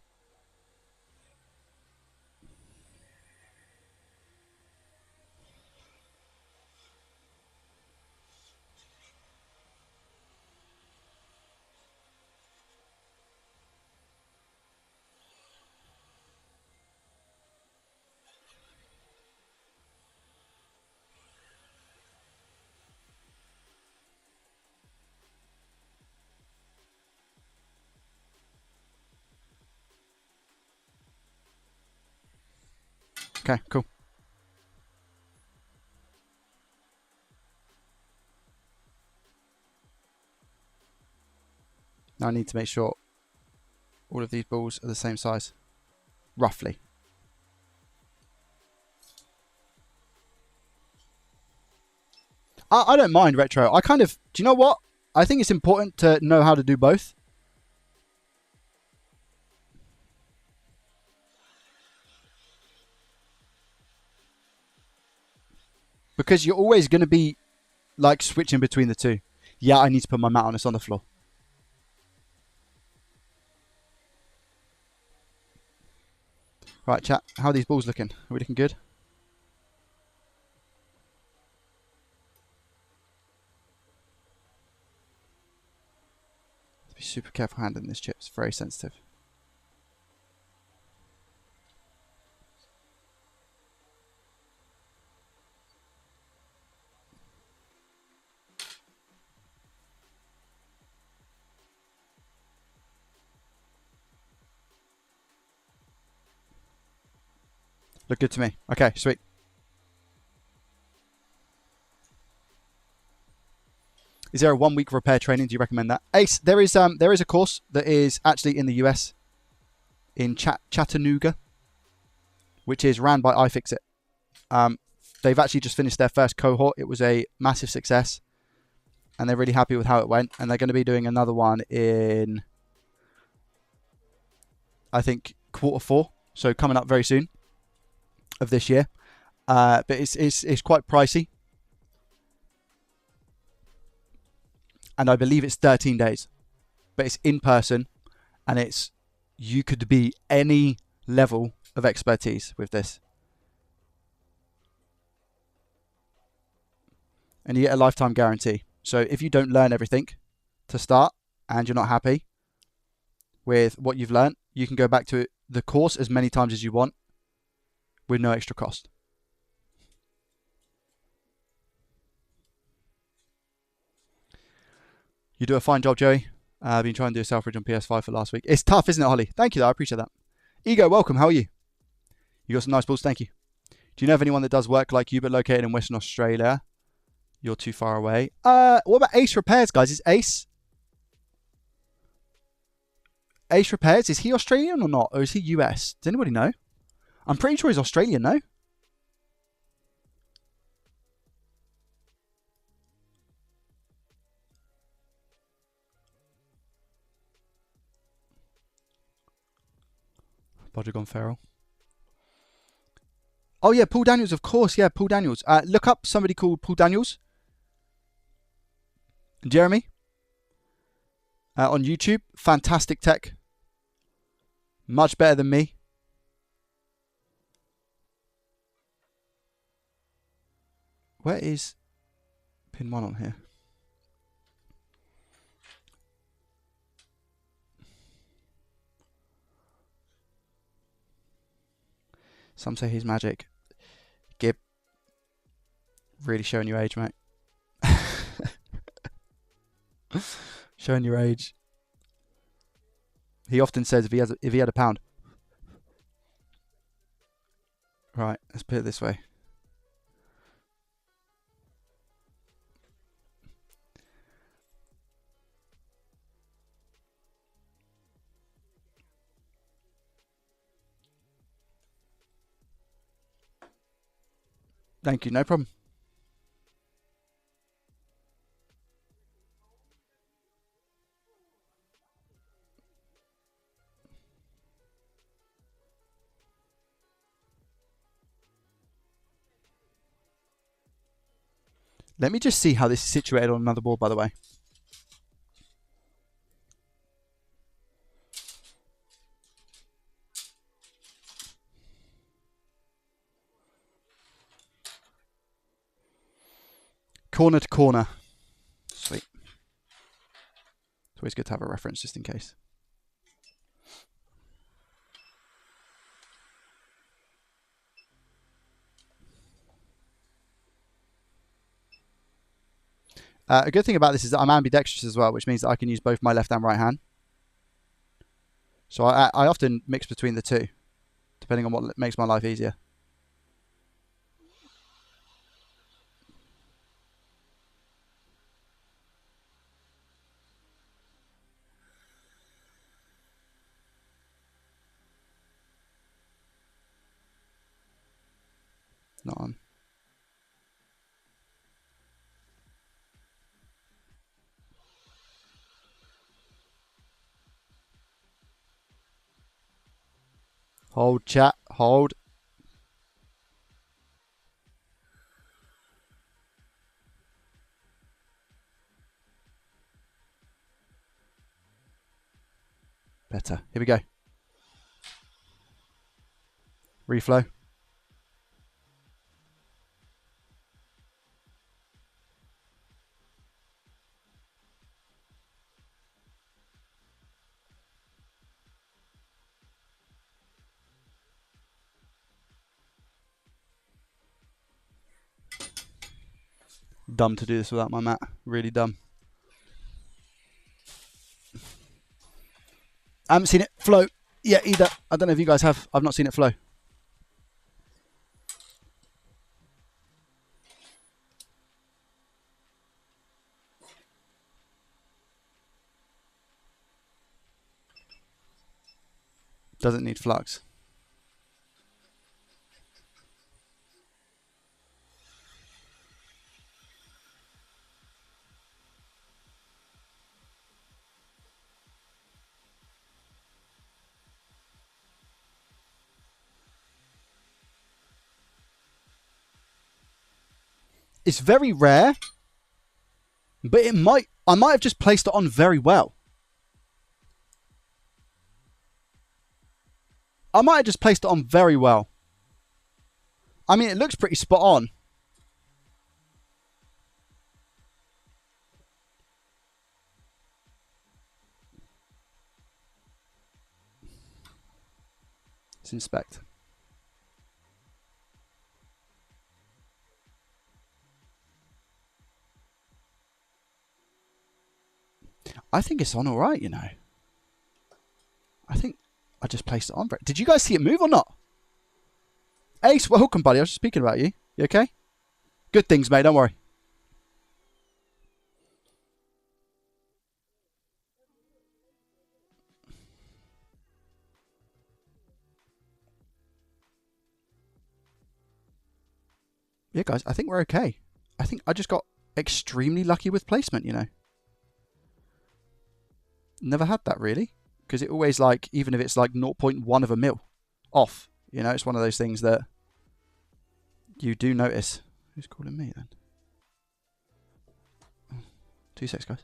Okay, cool. Now I need to make sure all of these balls are the same size, roughly. I don't mind retro. I kind of, do you know what? I think it's important to know how to do both. Because you're always going to be like switching between the two. Yeah, I need to put my mat on. It's on the floor. Right, chat. How are these balls looking? Are we looking good? Be super careful handling this chip. It's very sensitive. Look good to me. Okay, sweet. Is there a 1 week repair training? Do you recommend that? Ace, there is a course that is actually in the US, in Chattanooga, which is ran by iFixit. They've actually just finished their first cohort. It was a massive success, and they're really happy with how it went. And they're going to be doing another one in, I think, Q4, so coming up very soon of this year. But it's quite pricey. And I believe it's 13 days, but it's in person, and you could be any level of expertise with this. And you get a lifetime guarantee. So if you don't learn everything to start and you're not happy with what you've learned, you can go back to the course as many times as you want with no extra cost. You do a fine job, Joey. I've been trying to do a self-bridge on PS5 for last week. It's tough, isn't it, Holly? Thank you, though. I appreciate that. Ego, welcome. How are you? You got some nice balls. Thank you. Do you know of anyone that does work like you but located in Western Australia? You're too far away. What about Ace Repairs, guys? Is Ace Repairs? Is he Australian or not? Or is he US? Does anybody know? I'm pretty sure he's Australian, no? Bodrigon Feral. Oh, yeah, Paul Daniels, of course. Yeah, Paul Daniels. Look up somebody called Paul Daniels. Jeremy. On YouTube. Fantastic tech. Much better than me. Where is pin 1 on here? Some say he's magic. Gib. Really showing your age, mate. Showing your age. He often says if he had a pound. Right, let's put it this way. Thank you, no problem. Let me just see how this is situated on another board, by the way. Corner to corner. Sweet. It's always good to have a reference just in case. A good thing about this is that I'm ambidextrous as well, which means that I can use both my left and right hand. So I often mix between the two, depending on what makes my life easier. Not on. Hold, chat. Hold. Better. Here we go. Reflow. Dumb to do this without my mat. Really dumb. I haven't seen it flow yet either. I don't know if you guys have. I've not seen it flow. Doesn't need flux. It's very rare, but I might have just placed it on very well. I might have just placed it on very well. I mean, it looks pretty spot on. Let's inspect. I think it's on all right, you know. I think I just placed it on. Did you guys see it move or not? Ace, welcome, buddy. I was just speaking about you. You okay? Good things, mate. Don't worry. Yeah, guys, I think we're okay. I think I just got extremely lucky with placement, you know. Never had that, really. Because it always, like, even if it's like 0.1 of a mil off, you know, it's one of those things that you do notice. Who's calling me, then? 2 secs, guys.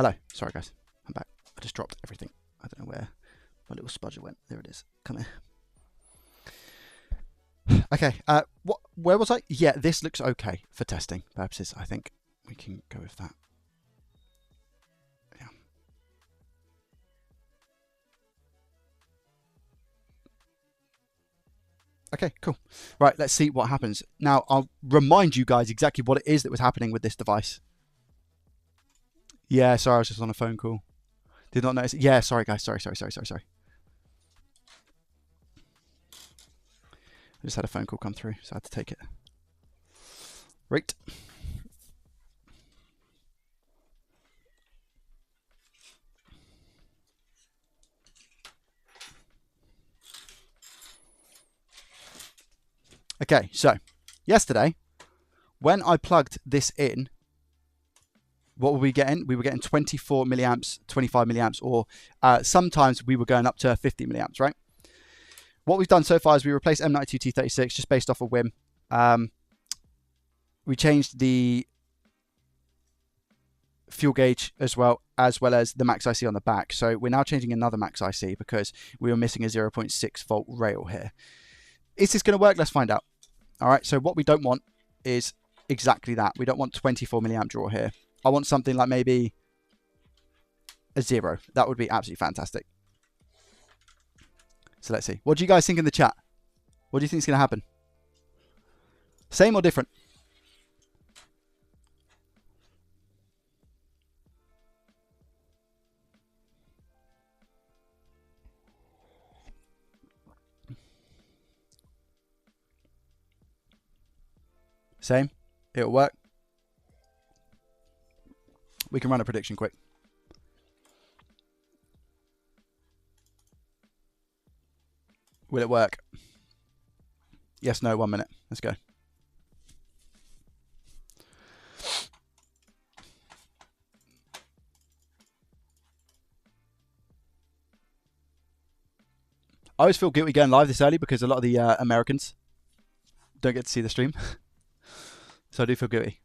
Hello. Sorry, guys. I'm back. I just dropped everything. I don't know where my little spudger went. There it is. Come here. Okay. Where was I? Yeah, this looks okay for testing purposes. I think we can go with that. Yeah. Okay, cool. Right, let's see what happens. Now, I'll remind you guys exactly what it is that was happening with this device. Yeah, sorry, I was just on a phone call. Did not notice it. Yeah, sorry, guys. Sorry. I just had a phone call come through, so I had to take it. Right. Okay, so yesterday, when I plugged this in, what were we getting? We were getting 24 milliamps, 25 milliamps, or sometimes we were going up to 50 milliamps, right? What we've done so far is we replaced M92T36 just based off a whim. We changed the fuel gauge as well as the max IC on the back. So we're now changing another max IC because we were missing a 0.6 volt rail here. Is this going to work? Let's find out. All right, so what we don't want is exactly that. We don't want 24 milliamp draw here. I want something like maybe a 0. That would be absolutely fantastic. So let's see. What do you guys think in the chat? What do you think is going to happen? Same or different? Same. It'll work. We can run a prediction quick. Will it work? Yes, no, 1 minute. Let's go. I always feel guilty going live this early because a lot of the Americans don't get to see the stream. So I do feel guilty.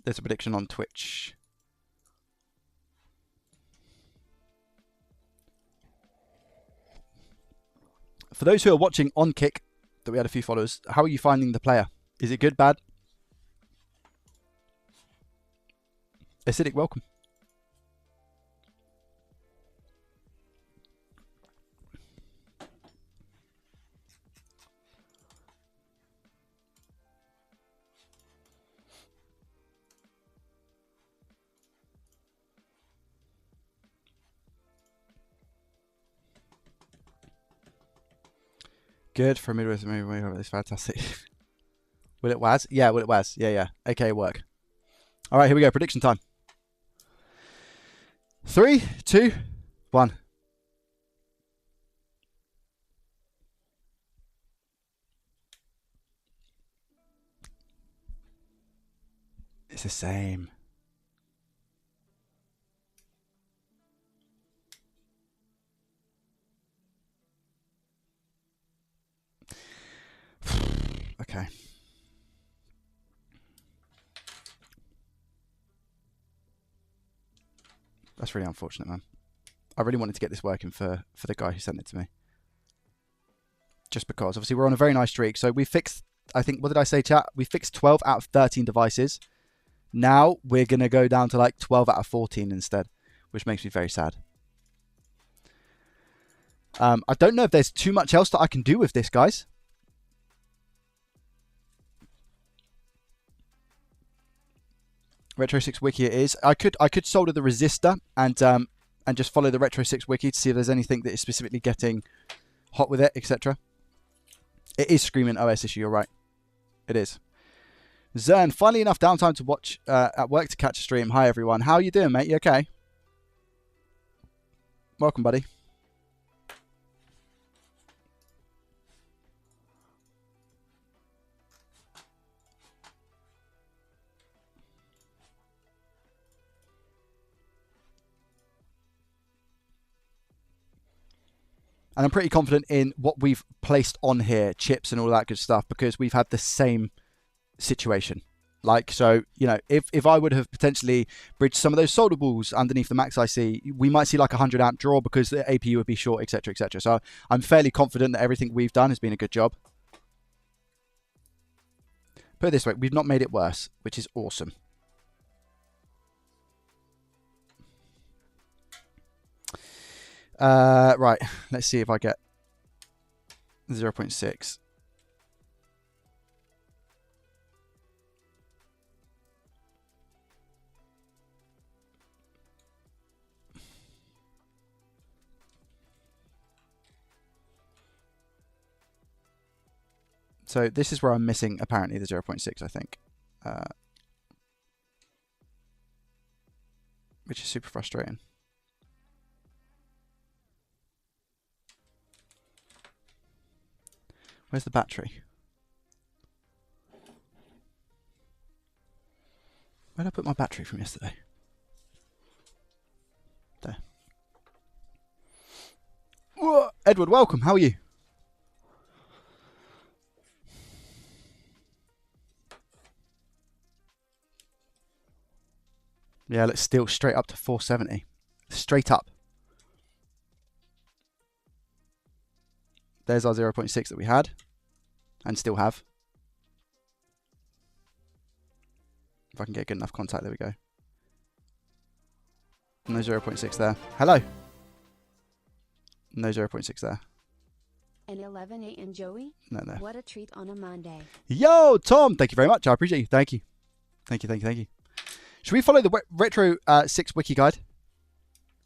There's a prediction on Twitch. For those who are watching on Kick, that we had a few followers, how are you finding the player? Is it good, bad? Acidic, welcome. Good for a midway. It's fantastic. Will it was? Yeah, will it was? Yeah. Okay, work. All right, here we go. Prediction time. 3, 2, 1. It's the same. Okay. That's really unfortunate, man. I really wanted to get this working for the guy who sent it to me. Just because, obviously, we're on a very nice streak. So we fixed, I think, what did I say, chat? We fixed 12 out of 13 devices. Now we're going to go down to like 12 out of 14 instead, which makes me very sad. I don't know if there's too much else that I can do with this, guys. Retro 6 wiki it is. I could solder the resistor and just follow the Retro 6 wiki to see if there's anything that is specifically getting hot with it, etc. It is screaming OS issue, you're right. It is. Zern, finally enough downtime to watch at work to catch a stream. Hi everyone. How are you doing, mate? You okay? Welcome, buddy. And I'm pretty confident in what we've placed on here, chips and all that good stuff, because we've had the same situation. Like, so, you know, if I would have potentially bridged some of those soldables underneath the max IC, we might see like a 100 amp draw because the APU would be short, etc., etc. So I'm fairly confident that everything we've done has been a good job. Put it this way, we've not made it worse, which is awesome. Right, let's see if I get 0.6. So this is where I'm missing, apparently, the 0.6, I think. Which is super frustrating. Where's the battery? Where did I put my battery from yesterday? There. Whoa, Edward, welcome. How are you? Yeah, let's still straight up to 470. Straight up. There's our 0.6 that we had and still have. If I can get good enough contact, there we go. No 0.6 there. Hello. No 0.6 there. And 11 a.m. Joey? No, no. What a treat on a Monday. Yo, Tom. Thank you very much. I appreciate you. Thank you. Thank you, thank you, thank you. Should we follow the Retro 6 wiki guide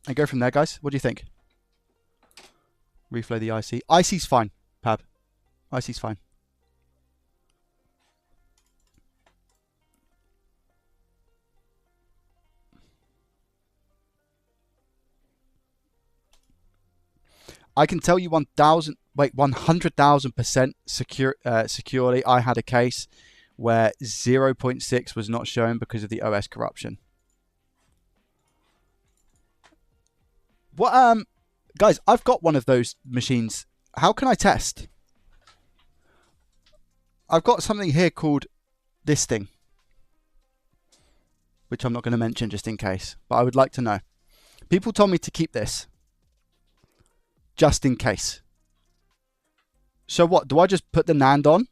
and go from there, guys? What do you think? Reflow the IC. IC's fine, Pab. IC's fine. I can tell you 100,000% securely. I had a case where 0.6 was not shown because of the OS corruption. What, guys, I've got one of those machines. How can I test? I've got something here called this thing, which I'm not going to mention just in case, but I would like to know. People told me to keep this just in case. So what? Do I just put the NAND on?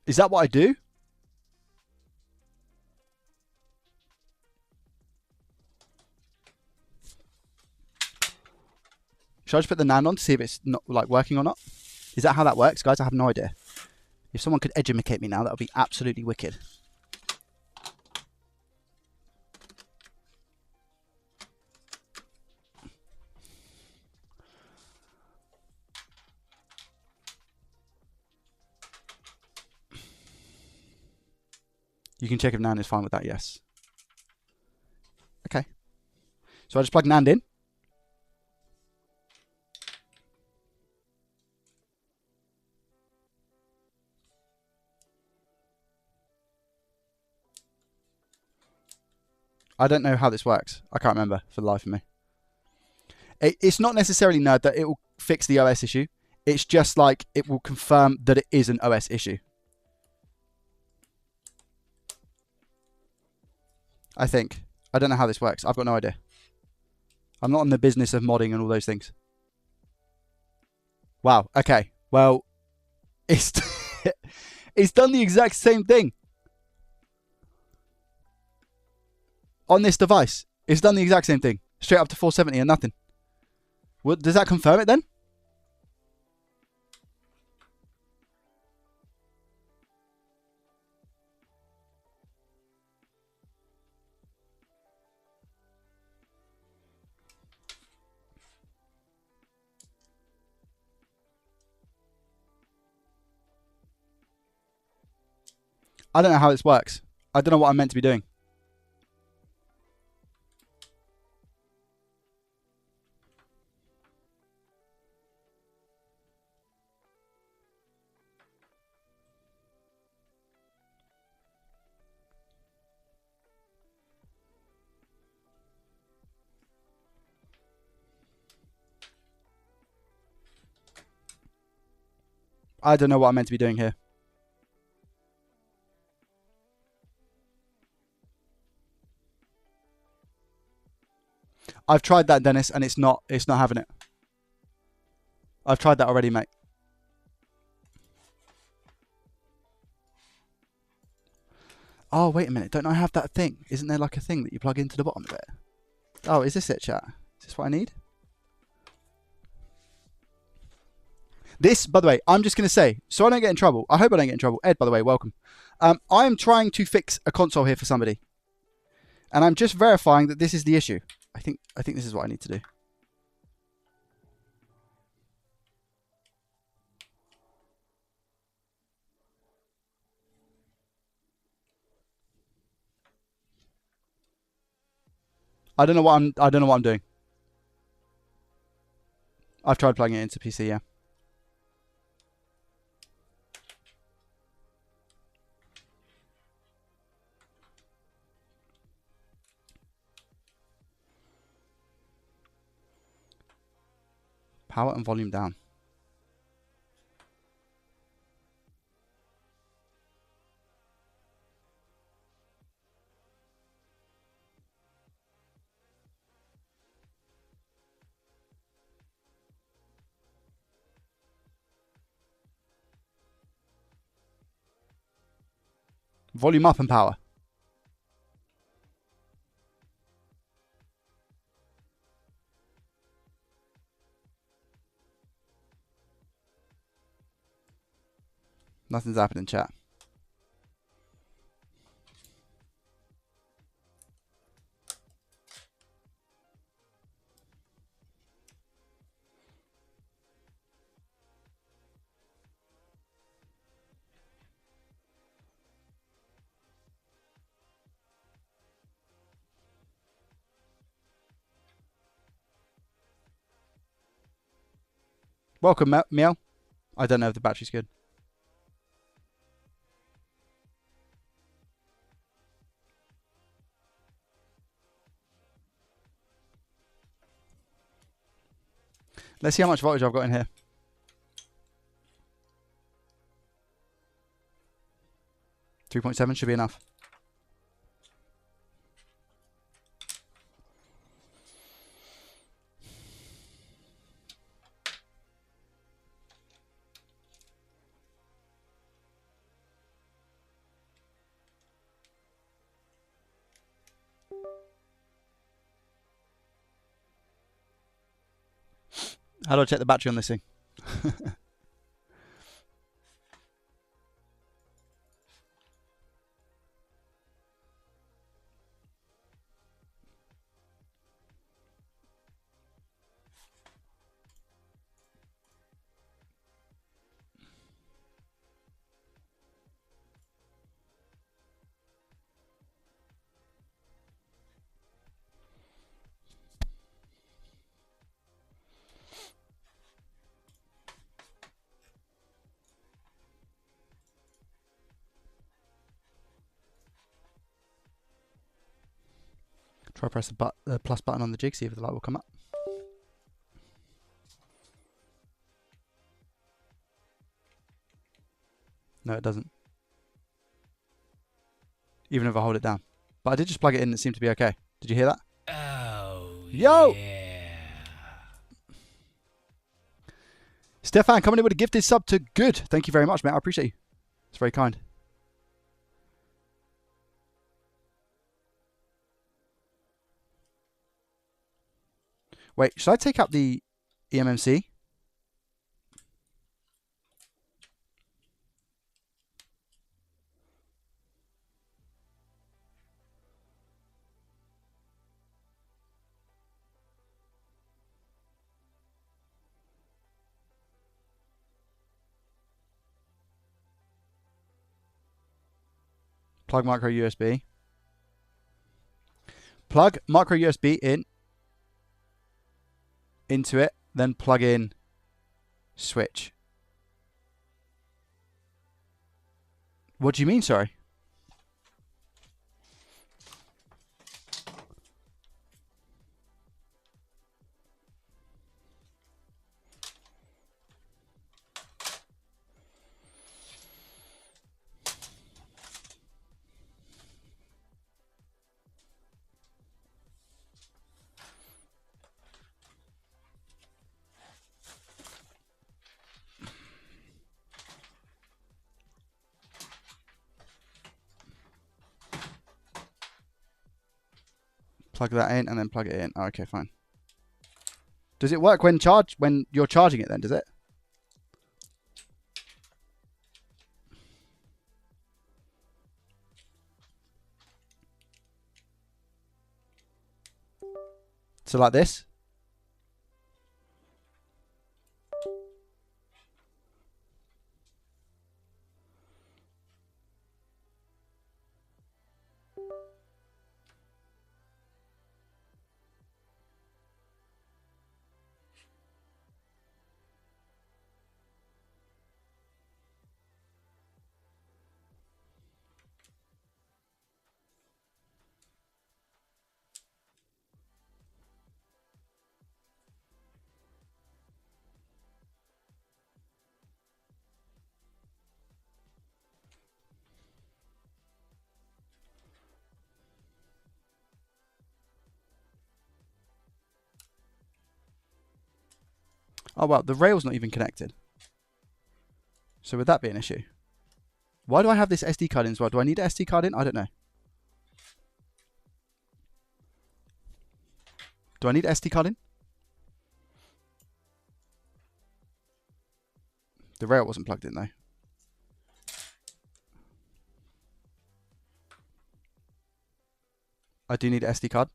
Is that what I do? Should I just put the NAND on to see if it's not like working or not? Is that how that works, guys? I have no idea. If someone could educate me now, that would be absolutely wicked. You can check if NAND is fine with that, yes. Okay. So I just plug NAND in. I don't know how this works. I can't remember for the life of me. It's not necessarily nerd that it will fix the OS issue. It's just like it will confirm that it is an OS issue. I think. I don't know how this works. I've got no idea. I'm not in the business of modding and all those things. Wow. Okay. Well, it's it's done the exact same thing. On this device, it's done the exact same thing. Straight up to 470 and nothing. What, does that confirm it then? I don't know how this works. I don't know what I'm meant to be doing. I don't know what I'm meant to be doing here. I've tried that, Dennis, and it's not having it. I've tried that already, mate. Oh, wait a minute. Don't I have that thing? Isn't there like a thing that you plug into the bottom of it? Oh, is this it, chat? Is this what I need? This, by the way, I'm just going to say, so I don't get in trouble. I hope I don't get in trouble. Ed, by the way, welcome. I'm trying to fix a console here for somebody. And I'm just verifying that this is the issue. I think this is what I need to do. I don't know what I'm doing. I've tried plugging it into PC, yeah. Power and volume down. Volume up and power. Nothing's happening, chat. Welcome, Meow. I don't know if the battery's good. Let's see how much voltage I've got in here. .7 should be enough. How do I check the battery on this thing? Try press the plus button on the jig, see if the light will come up. No, it doesn't. Even if I hold it down. But I did just plug it in and it seemed to be okay. Did you hear that? Oh, Yo! yeah. Stefan coming in with a gifted sub to Good. Thank you very much, mate. I appreciate you. It's very kind. Wait, should I take out the eMMC? Plug micro USB. Plug micro USB in. Into it. Then plug in switch. What do you mean, sorry? Plug that in and then plug it in. Oh, okay, fine. Does it work when you're charging it then, does it? So like this. Oh, well, the rail's not even connected. So would that be an issue? Why do I have this SD card in as well? Do I need an SD card in? I don't know. Do I need an SD card in? The rail wasn't plugged in though. I do need an SD card.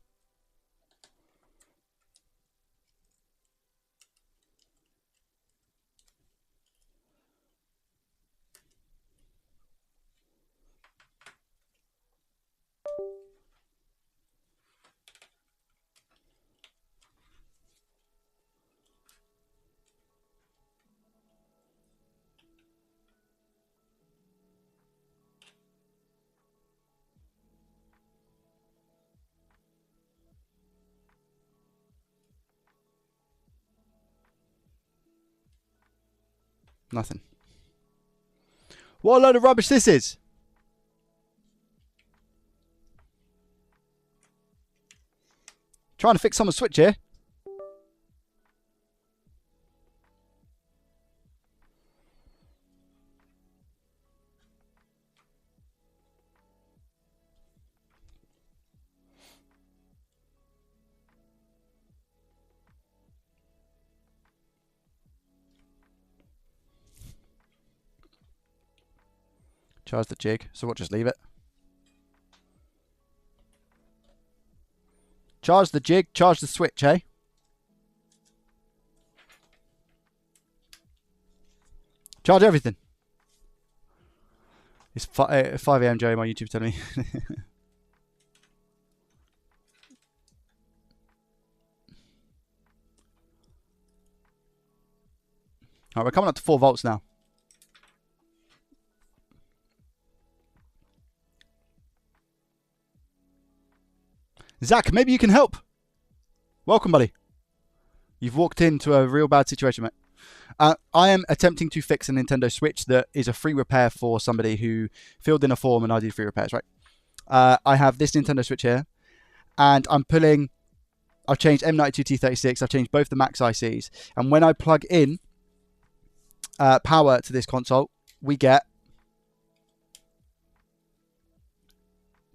Nothing. What a load of rubbish this is. Trying to fix someone's switch here. Charge the jig. So what, just leave it? Charge the jig, charge the switch, eh? Charge everything. It's 5 a.m. Joey, my YouTube telling me. Alright, we're coming up to 4 volts now. Zach, maybe you can help. Welcome, buddy. You've walked into a real bad situation, mate. I am attempting to fix a Nintendo Switch that is a free repair for somebody who filled in a form and I did free repairs, right? I have this Nintendo Switch here, and I've changed M92T36, I've changed both the max ICs, and when I plug in power to this console, we get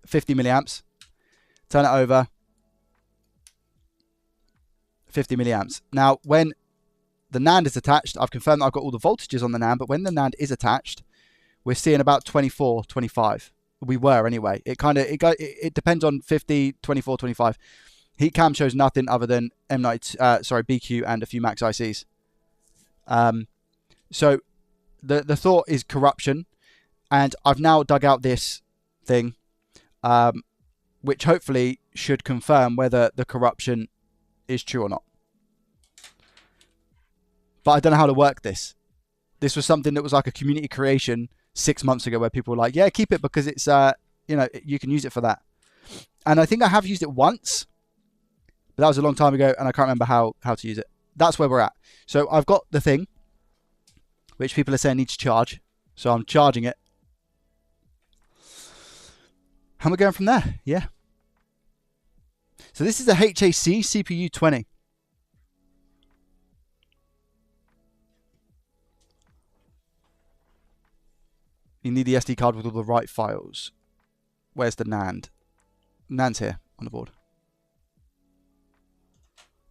50 milliamps. Turn it over. 50 milliamps. Now, when the NAND is attached, I've confirmed that I've got all the voltages on the NAND, but when the NAND is attached, we're seeing about 24, 25. We were anyway. It depends on 50, 24, 25. Heat cam shows nothing other than BQ and a few max ICs. So the thought is corruption, and I've now dug out this thing, which hopefully should confirm whether the corruption is true or not. But I don't know how to work this. This was something that was like a community creation 6 months ago where people were like, yeah, keep it because it's, you can use it for that. And I think I have used it once, but that was a long time ago and I can't remember how to use it. That's where we're at. So I've got the thing, which people are saying needs to charge. So I'm charging it. And we're going from there. Yeah. So this is a HAC CPU 20. You need the SD card with all the right files. Where's the NAND? NAND's here on the board.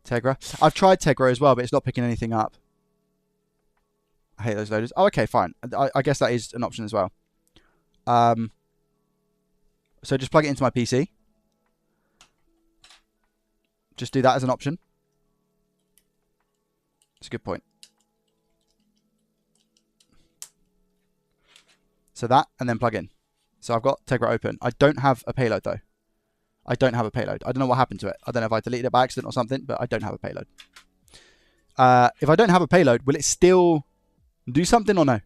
Tegra. I've tried Tegra as well, but it's not picking anything up. I hate those loaders. Oh, okay, fine. I guess that is an option as well. So just plug it into my PC. Just do that as an option. It's a good point. So that, and then plug in. So I've got Tegra open. I don't have a payload though. I don't have a payload. I don't know what happened to it. I don't know if I deleted it by accident or something, but I don't have a payload. If I don't have a payload, will it still do something or no?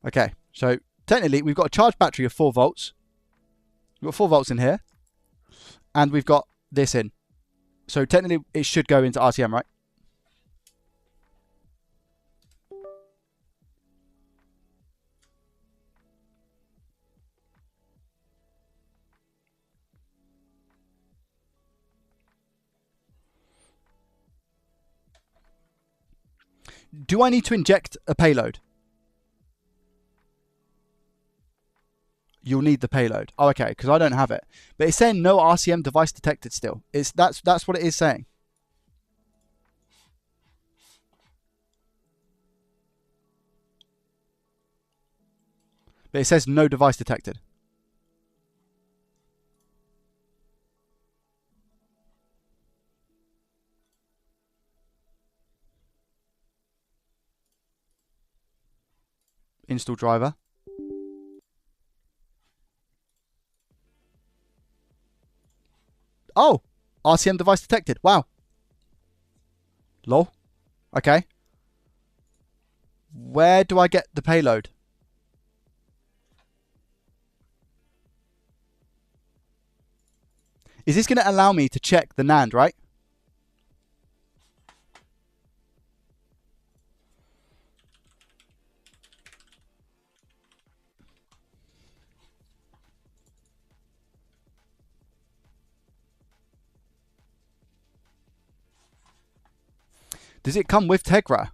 Okay, so technically we've got a charged battery of 4 volts. We've got 4 volts in here. And we've got this in. So technically it should go into RTM, right? Do I need to inject a payload? You'll need the payload. Oh, okay, because I don't have it. But it's saying no RCM device detected still. That's what it is saying. But it says no device detected. Install driver. Oh, RCM device detected. Wow. Lol. Okay. Where do I get the payload? Is this going to allow me to check the NAND, right? Does it come with Tegra?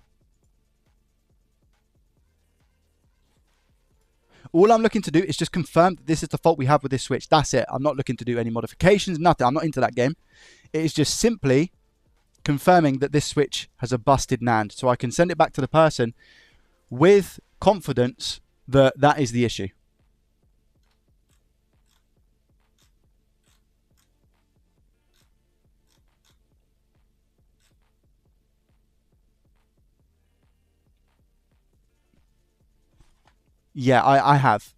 All I'm looking to do is just confirm that this is the fault we have with this switch. That's it. I'm not looking to do any modifications, nothing. I'm not into that game. It is just simply confirming that this switch has a busted NAND. So I can send it back to the person with confidence that that is the issue. Yeah, I have.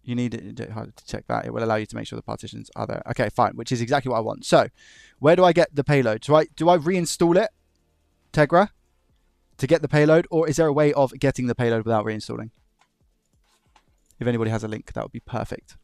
You need to check that. It will allow you to make sure the partitions are there. Okay, fine, which is exactly what I want. So, where do I get the payload? Do I reinstall it, Tegra, to get the payload, or is there a way of getting the payload without reinstalling? If anybody has a link, that would be perfect.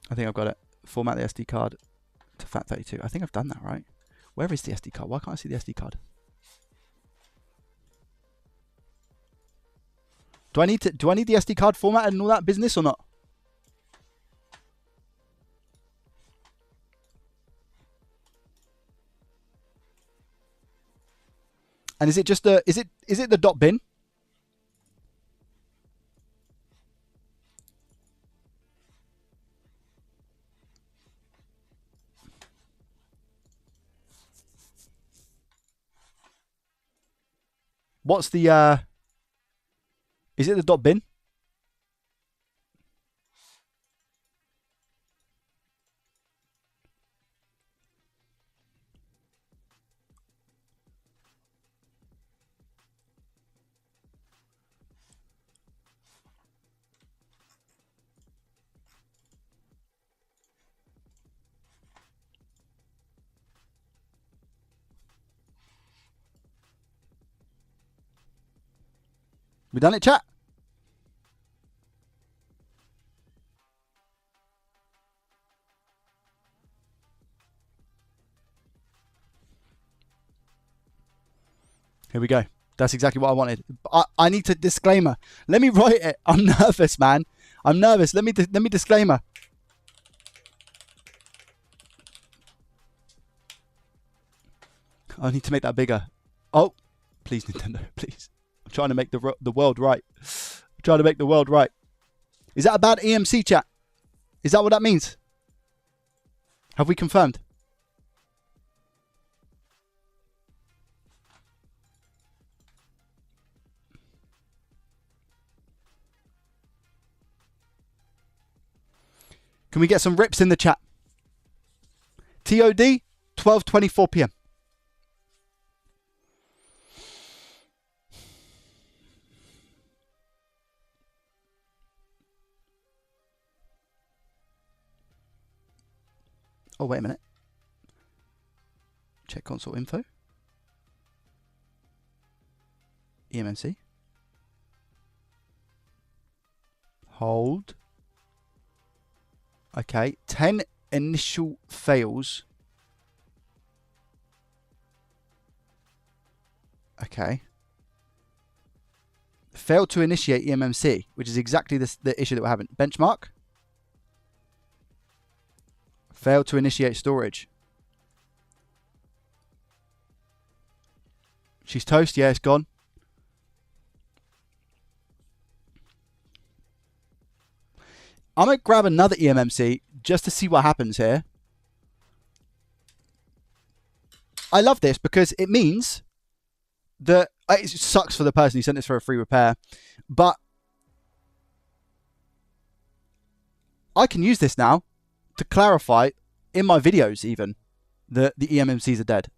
I think I've got it. Format the SD card to FAT32. I think I've done that, right? Where is the SD card? Why can't I see the SD card? Do I need the SD card formatted and all that business or not? And is it just the is it the dot bin? What's the is it the dot bin? We done it, chat? Here we go. That's exactly what I wanted. I need to disclaimer. Let me write it. I'm nervous, man. I'm nervous. Let me disclaimer. I need to make that bigger. Oh, please, Nintendo, please. I'm trying to make the world right. I'm trying to make the world right. Is that a bad EMC, chat? Is that what that means? Have we confirmed? Can we get some rips in the chat? TOD, 12:24 p.m. Oh, wait a minute. Check console info. eMMC. Hold. Okay. 10 initial fails. Okay. Failed to initiate eMMC, which is exactly the issue that we're having. Benchmark. Failed to initiate storage. She's toast. Yeah, it's gone. I'm going to grab another eMMC just to see what happens here. I love this because it means that it sucks for the person who sent this for a free repair, but I can use this now to clarify in my videos even that the eMMCs are dead.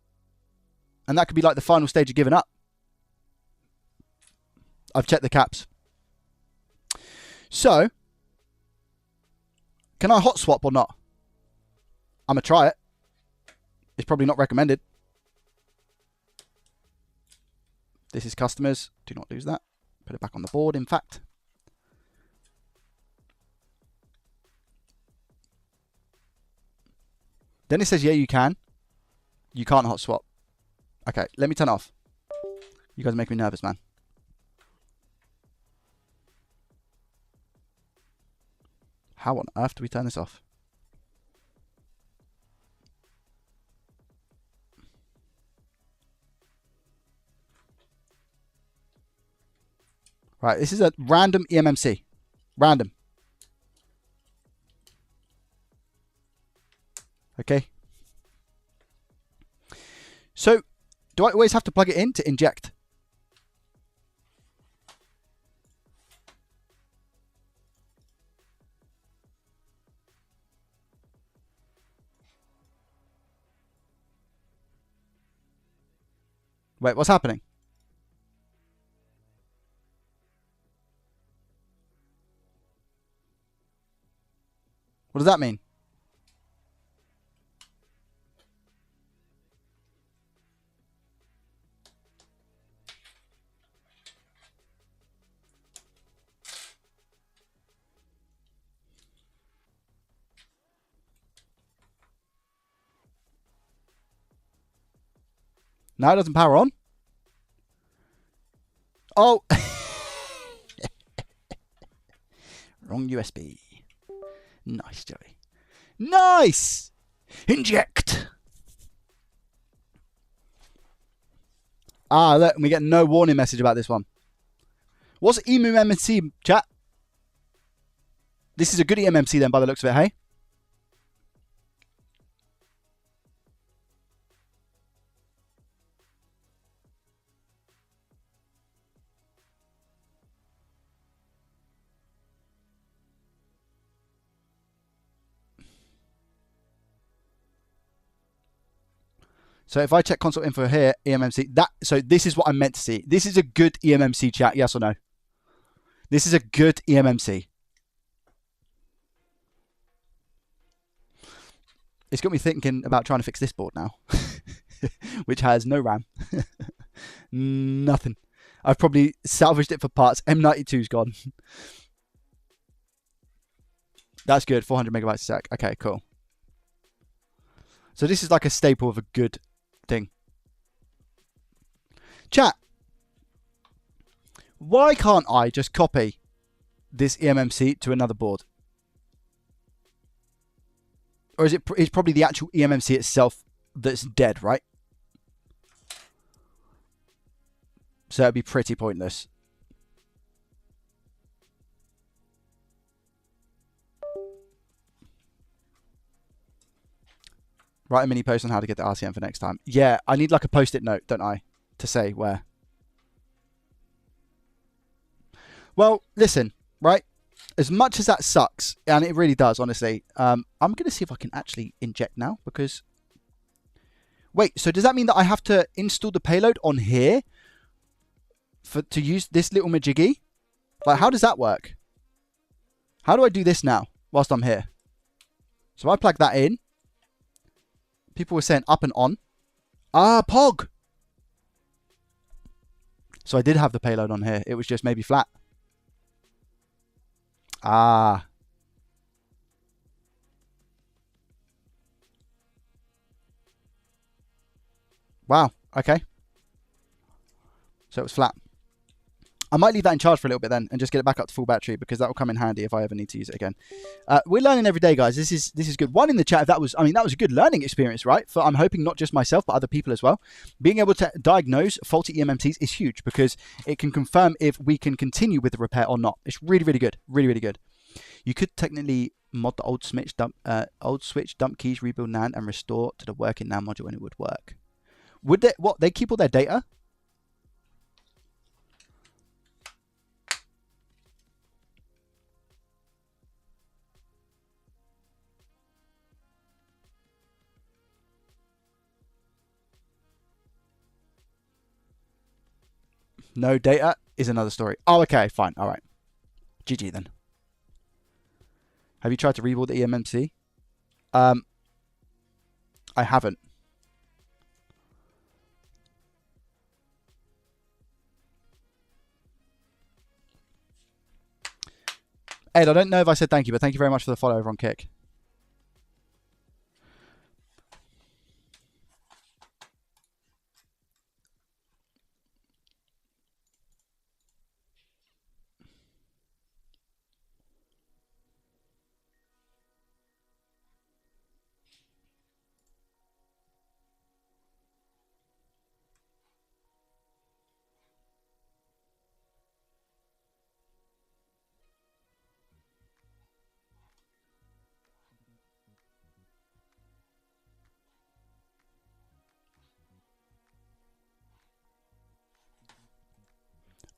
And that could be like the final stage of giving up. I've checked the caps. So, can I hot swap or not? I'm going to try it. It's probably not recommended. This is customers. Do not lose that. Put it back on the board, in fact. Then it says, yeah, you can. You can't hot swap. Okay, let me turn it off. You guys make me nervous, man. How on earth do we turn this off? Right, this is a random eMMC. Random. Okay. So, do I always have to plug it in to inject? Wait, what's happening? What does that mean? No, it doesn't power on. Oh. Wrong USB. Nice, Joey. Nice! Inject! Ah, look, we get no warning message about this one. What's eMMC, chat? This is a good eMMC then, by the looks of it, hey? So if I check console info here, eMMC, so this is what I'm meant to see. This is a good eMMC, chat, yes or no? This is a good eMMC. It's got me thinking about trying to fix this board now, which has no RAM. Nothing. I've probably salvaged it for parts. M92's gone. That's good, 400 megabytes a sec. Okay, cool. So this is like a staple of a good thing. Chat, Why can't I just copy this eMMC to another board? Or is it's probably the actual eMMC itself that's dead, right? So it'd be pretty pointless. Write a mini post on how to get the RCM for next time. Yeah, I need like a post-it note, don't I? To say where. Well, listen, right? As much as that sucks, and it really does, honestly, I'm going to see if I can actually inject now, because... Wait, so does that mean that I have to install the payload on here to use this little majiggy? Like, how does that work? How do I do this now whilst I'm here? So I plug that in. People were saying up and on. Ah, POG! So I did have the payload on here. It was just maybe flat. Ah. Wow. Okay. So it was flat. I might leave that in charge for a little bit then and just get it back up to full battery, because that will come in handy if I ever need to use it again. We're learning every day, guys. This is good. One in the chat, that was a good learning experience, right? For I'm hoping not just myself, but other people as well. Being able to diagnose faulty eMMCs is huge, because it can confirm if we can continue with the repair or not. It's really, really good. Really, really good. You could technically mod the old switch, dump keys, rebuild NAND, and restore to the working NAND module, and it would work. Would they? What? They keep all their data? No data is another story. Oh, okay, fine. All right. GG then. Have you tried to reboot the eMMC? I haven't. Ed, I don't know if I said thank you, but thank you very much for the follow over on Kick.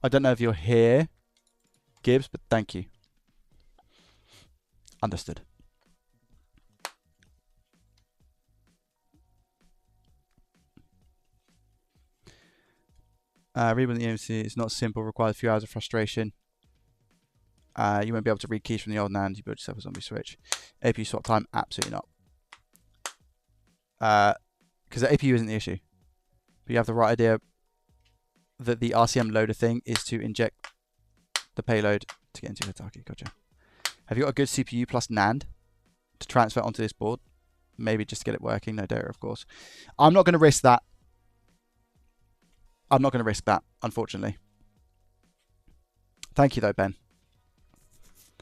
I don't know if you're here, Gibbs, but thank you. Understood. Rebuilding the eMMC is not simple, requires a few hours of frustration. You won't be able to read keys from the old NAND. You build yourself a zombie switch. APU swap time? Absolutely not. Because the APU isn't the issue. But you have the right idea that the RCM loader thing is to inject the payload to get into Hitachi. Gotcha. Have you got a good CPU plus NAND to transfer onto this board? Maybe just to get it working. No data, of course. I'm not going to risk that. I'm not going to risk that, unfortunately. Thank you, though, Ben.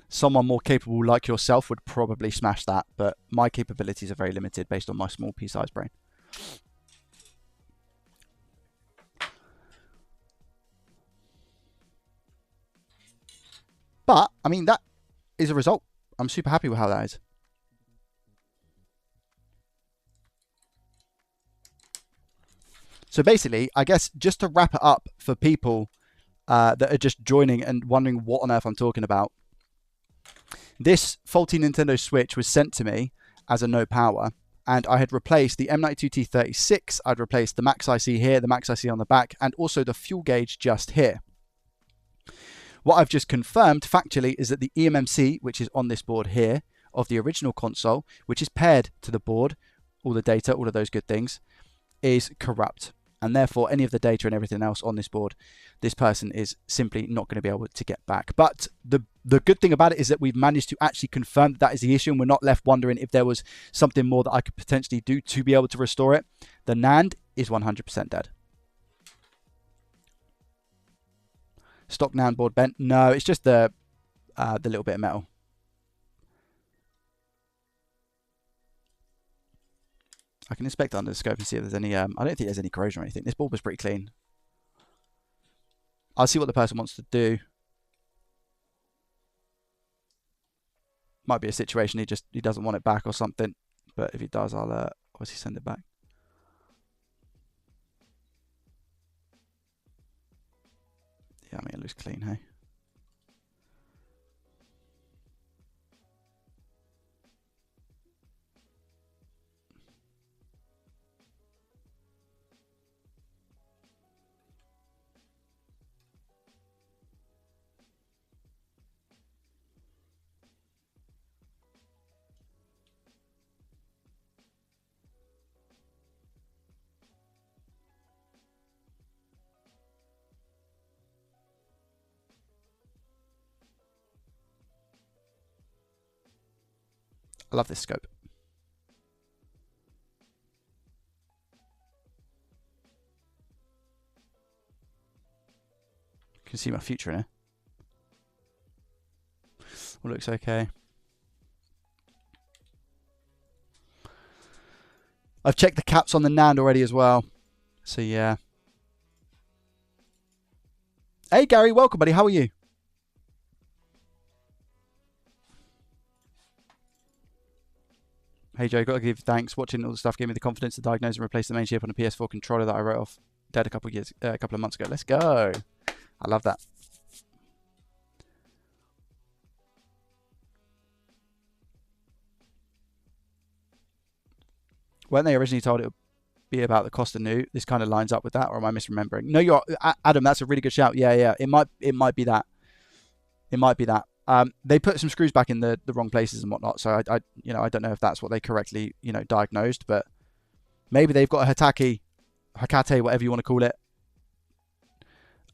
Someone more capable like yourself would probably smash that, but my capabilities are very limited based on my small pea-sized brain. But, I mean, that is a result. I'm super happy with how that is. So basically, I guess just to wrap it up for people that are just joining and wondering what on earth I'm talking about, this faulty Nintendo Switch was sent to me as a no power, and I had replaced the M92T36, I'd replaced the Max IC here, the Max IC on the back, and also the fuel gauge just here. What I've just confirmed factually is that the eMMC, which is on this board here, of the original console, which is paired to the board, all the data, all of those good things, is corrupt. And therefore, any of the data and everything else on this board, this person is simply not going to be able to get back. But the good thing about it is that we've managed to actually confirm that is the issue, and we're not left wondering if there was something more that I could potentially do to be able to restore it. The NAND is 100% dead. Stock NAND board bent. No, it's just the little bit of metal. I can inspect it under the scope and see if there's any... I don't think there's any corrosion or anything. This board was pretty clean. I'll see what the person wants to do. Might be a situation he doesn't want it back or something. But if he does, I'll obviously send it back. Yeah, I mean, it looks clean, hey? I love this scope. You can see my future in it. All looks okay. I've checked the caps on the NAND already as well. So yeah. Hey Gary, welcome buddy. How are you? Hey Joe, got to give thanks. Watching all the stuff gave me the confidence to diagnose and replace the main chip on a PS4 controller that I wrote off dead a couple of months ago. Let's go. I love that. Weren't they originally told it would be about the cost of new? This kind of lines up with that, or am I misremembering? No, you're Adam. That's a really good shout. Yeah. It might be that. It might be that. They put some screws back in the wrong places and whatnot. So I don't know if that's what they correctly diagnosed, but maybe they've got a Hekate, whatever you want to call it,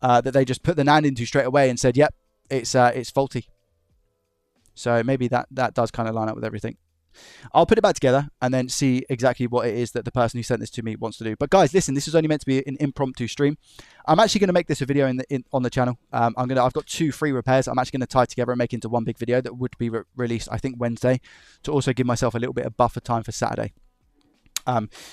that they just put the NAND into straight away and said, yep, it's faulty. So maybe that does kind of line up with everything. I'll put it back together and then see exactly what it is that the person who sent this to me wants to do. But guys, listen, this was only meant to be an impromptu stream. I'm actually going to make this a video on the channel. I've got 2 free repairs. I'm actually going to tie together and make into one big video that would be released, I think, Wednesday, to also give myself a little bit of buffer time for Saturday.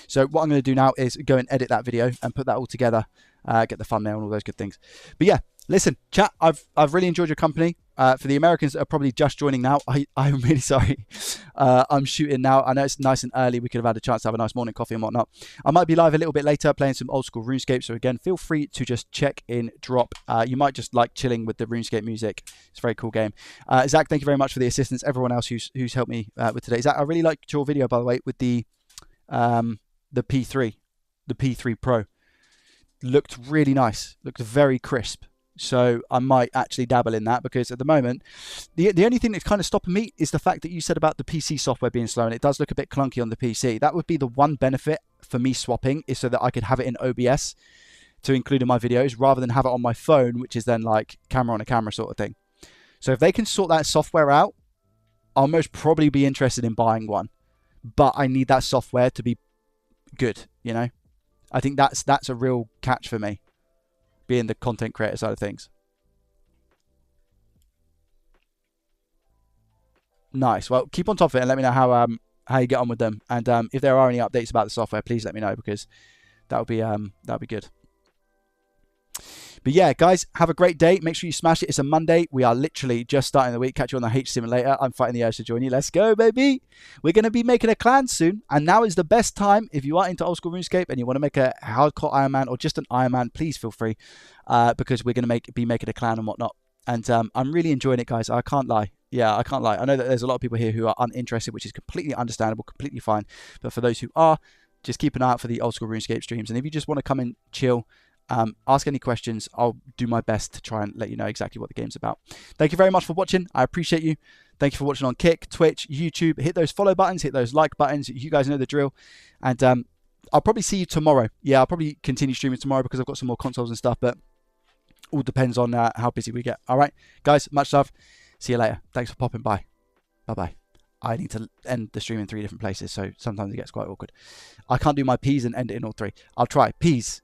So what I'm going to do now is go and edit that video and put that all together, get the thumbnail and all those good things. But yeah, listen, chat, I've really enjoyed your company. For the Americans that are probably just joining now, I'm really sorry. I'm shooting now. I know it's nice and early. We could have had a chance to have a nice morning coffee and whatnot. I might be live a little bit later playing some old school RuneScape. So again, feel free to just check in, drop. You might just like chilling with the RuneScape music. It's a very cool game. Zach, thank you very much for the assistance. Everyone else who's helped me with today. Zach, I really liked your video, by the way, with the P3 Pro. Looked really nice. Looked very crisp. So I might actually dabble in that, because at the moment, the only thing that's kind of stopping me is the fact that you said about the PC software being slow, and it does look a bit clunky on the PC. That would be the one benefit for me swapping, is so that I could have it in OBS to include in my videos, rather than have it on my phone, which is then like camera on a camera sort of thing. So if they can sort that software out, I'll most probably be interested in buying one. But I need that software to be good, you know? I think that's a real catch for me, being the content creator side of things. Nice. Well, keep on top of it and let me know how you get on with them. And if there are any updates about the software, please let me know, because that would be good. But yeah, guys, have a great day. Make sure you smash it. It's a Monday. We are literally just starting the week. Catch you on the H Simulator. I'm fighting the urge to join you. Let's go, baby. We're going to be making a clan soon. And now is the best time. If you are into old school RuneScape and you want to make a hardcore Iron Man or just an Iron Man, please feel free. Because we're going to be making a clan and whatnot. And I'm really enjoying it, guys. I can't lie. Yeah, I can't lie. I know that there's a lot of people here who are uninterested, which is completely understandable, completely fine. But for those who are, just keep an eye out for the old school RuneScape streams. And if you just want to come and chill, ask any questions, I'll do my best to try and let you know exactly what the game's about. Thank you very much for watching. I appreciate you. Thank you for watching on Kick, Twitch, YouTube. Hit those follow buttons, hit those like buttons. You guys know the drill. And I'll probably see you tomorrow. Yeah, I'll probably continue streaming tomorrow because I've got some more consoles and stuff, but all depends on how busy we get. All right, guys, much love. See you later. Thanks for popping by. Bye-bye. I need to end the stream in 3 different places, so sometimes it gets quite awkward. I can't do my P's and end it in all 3. I'll try. Peace.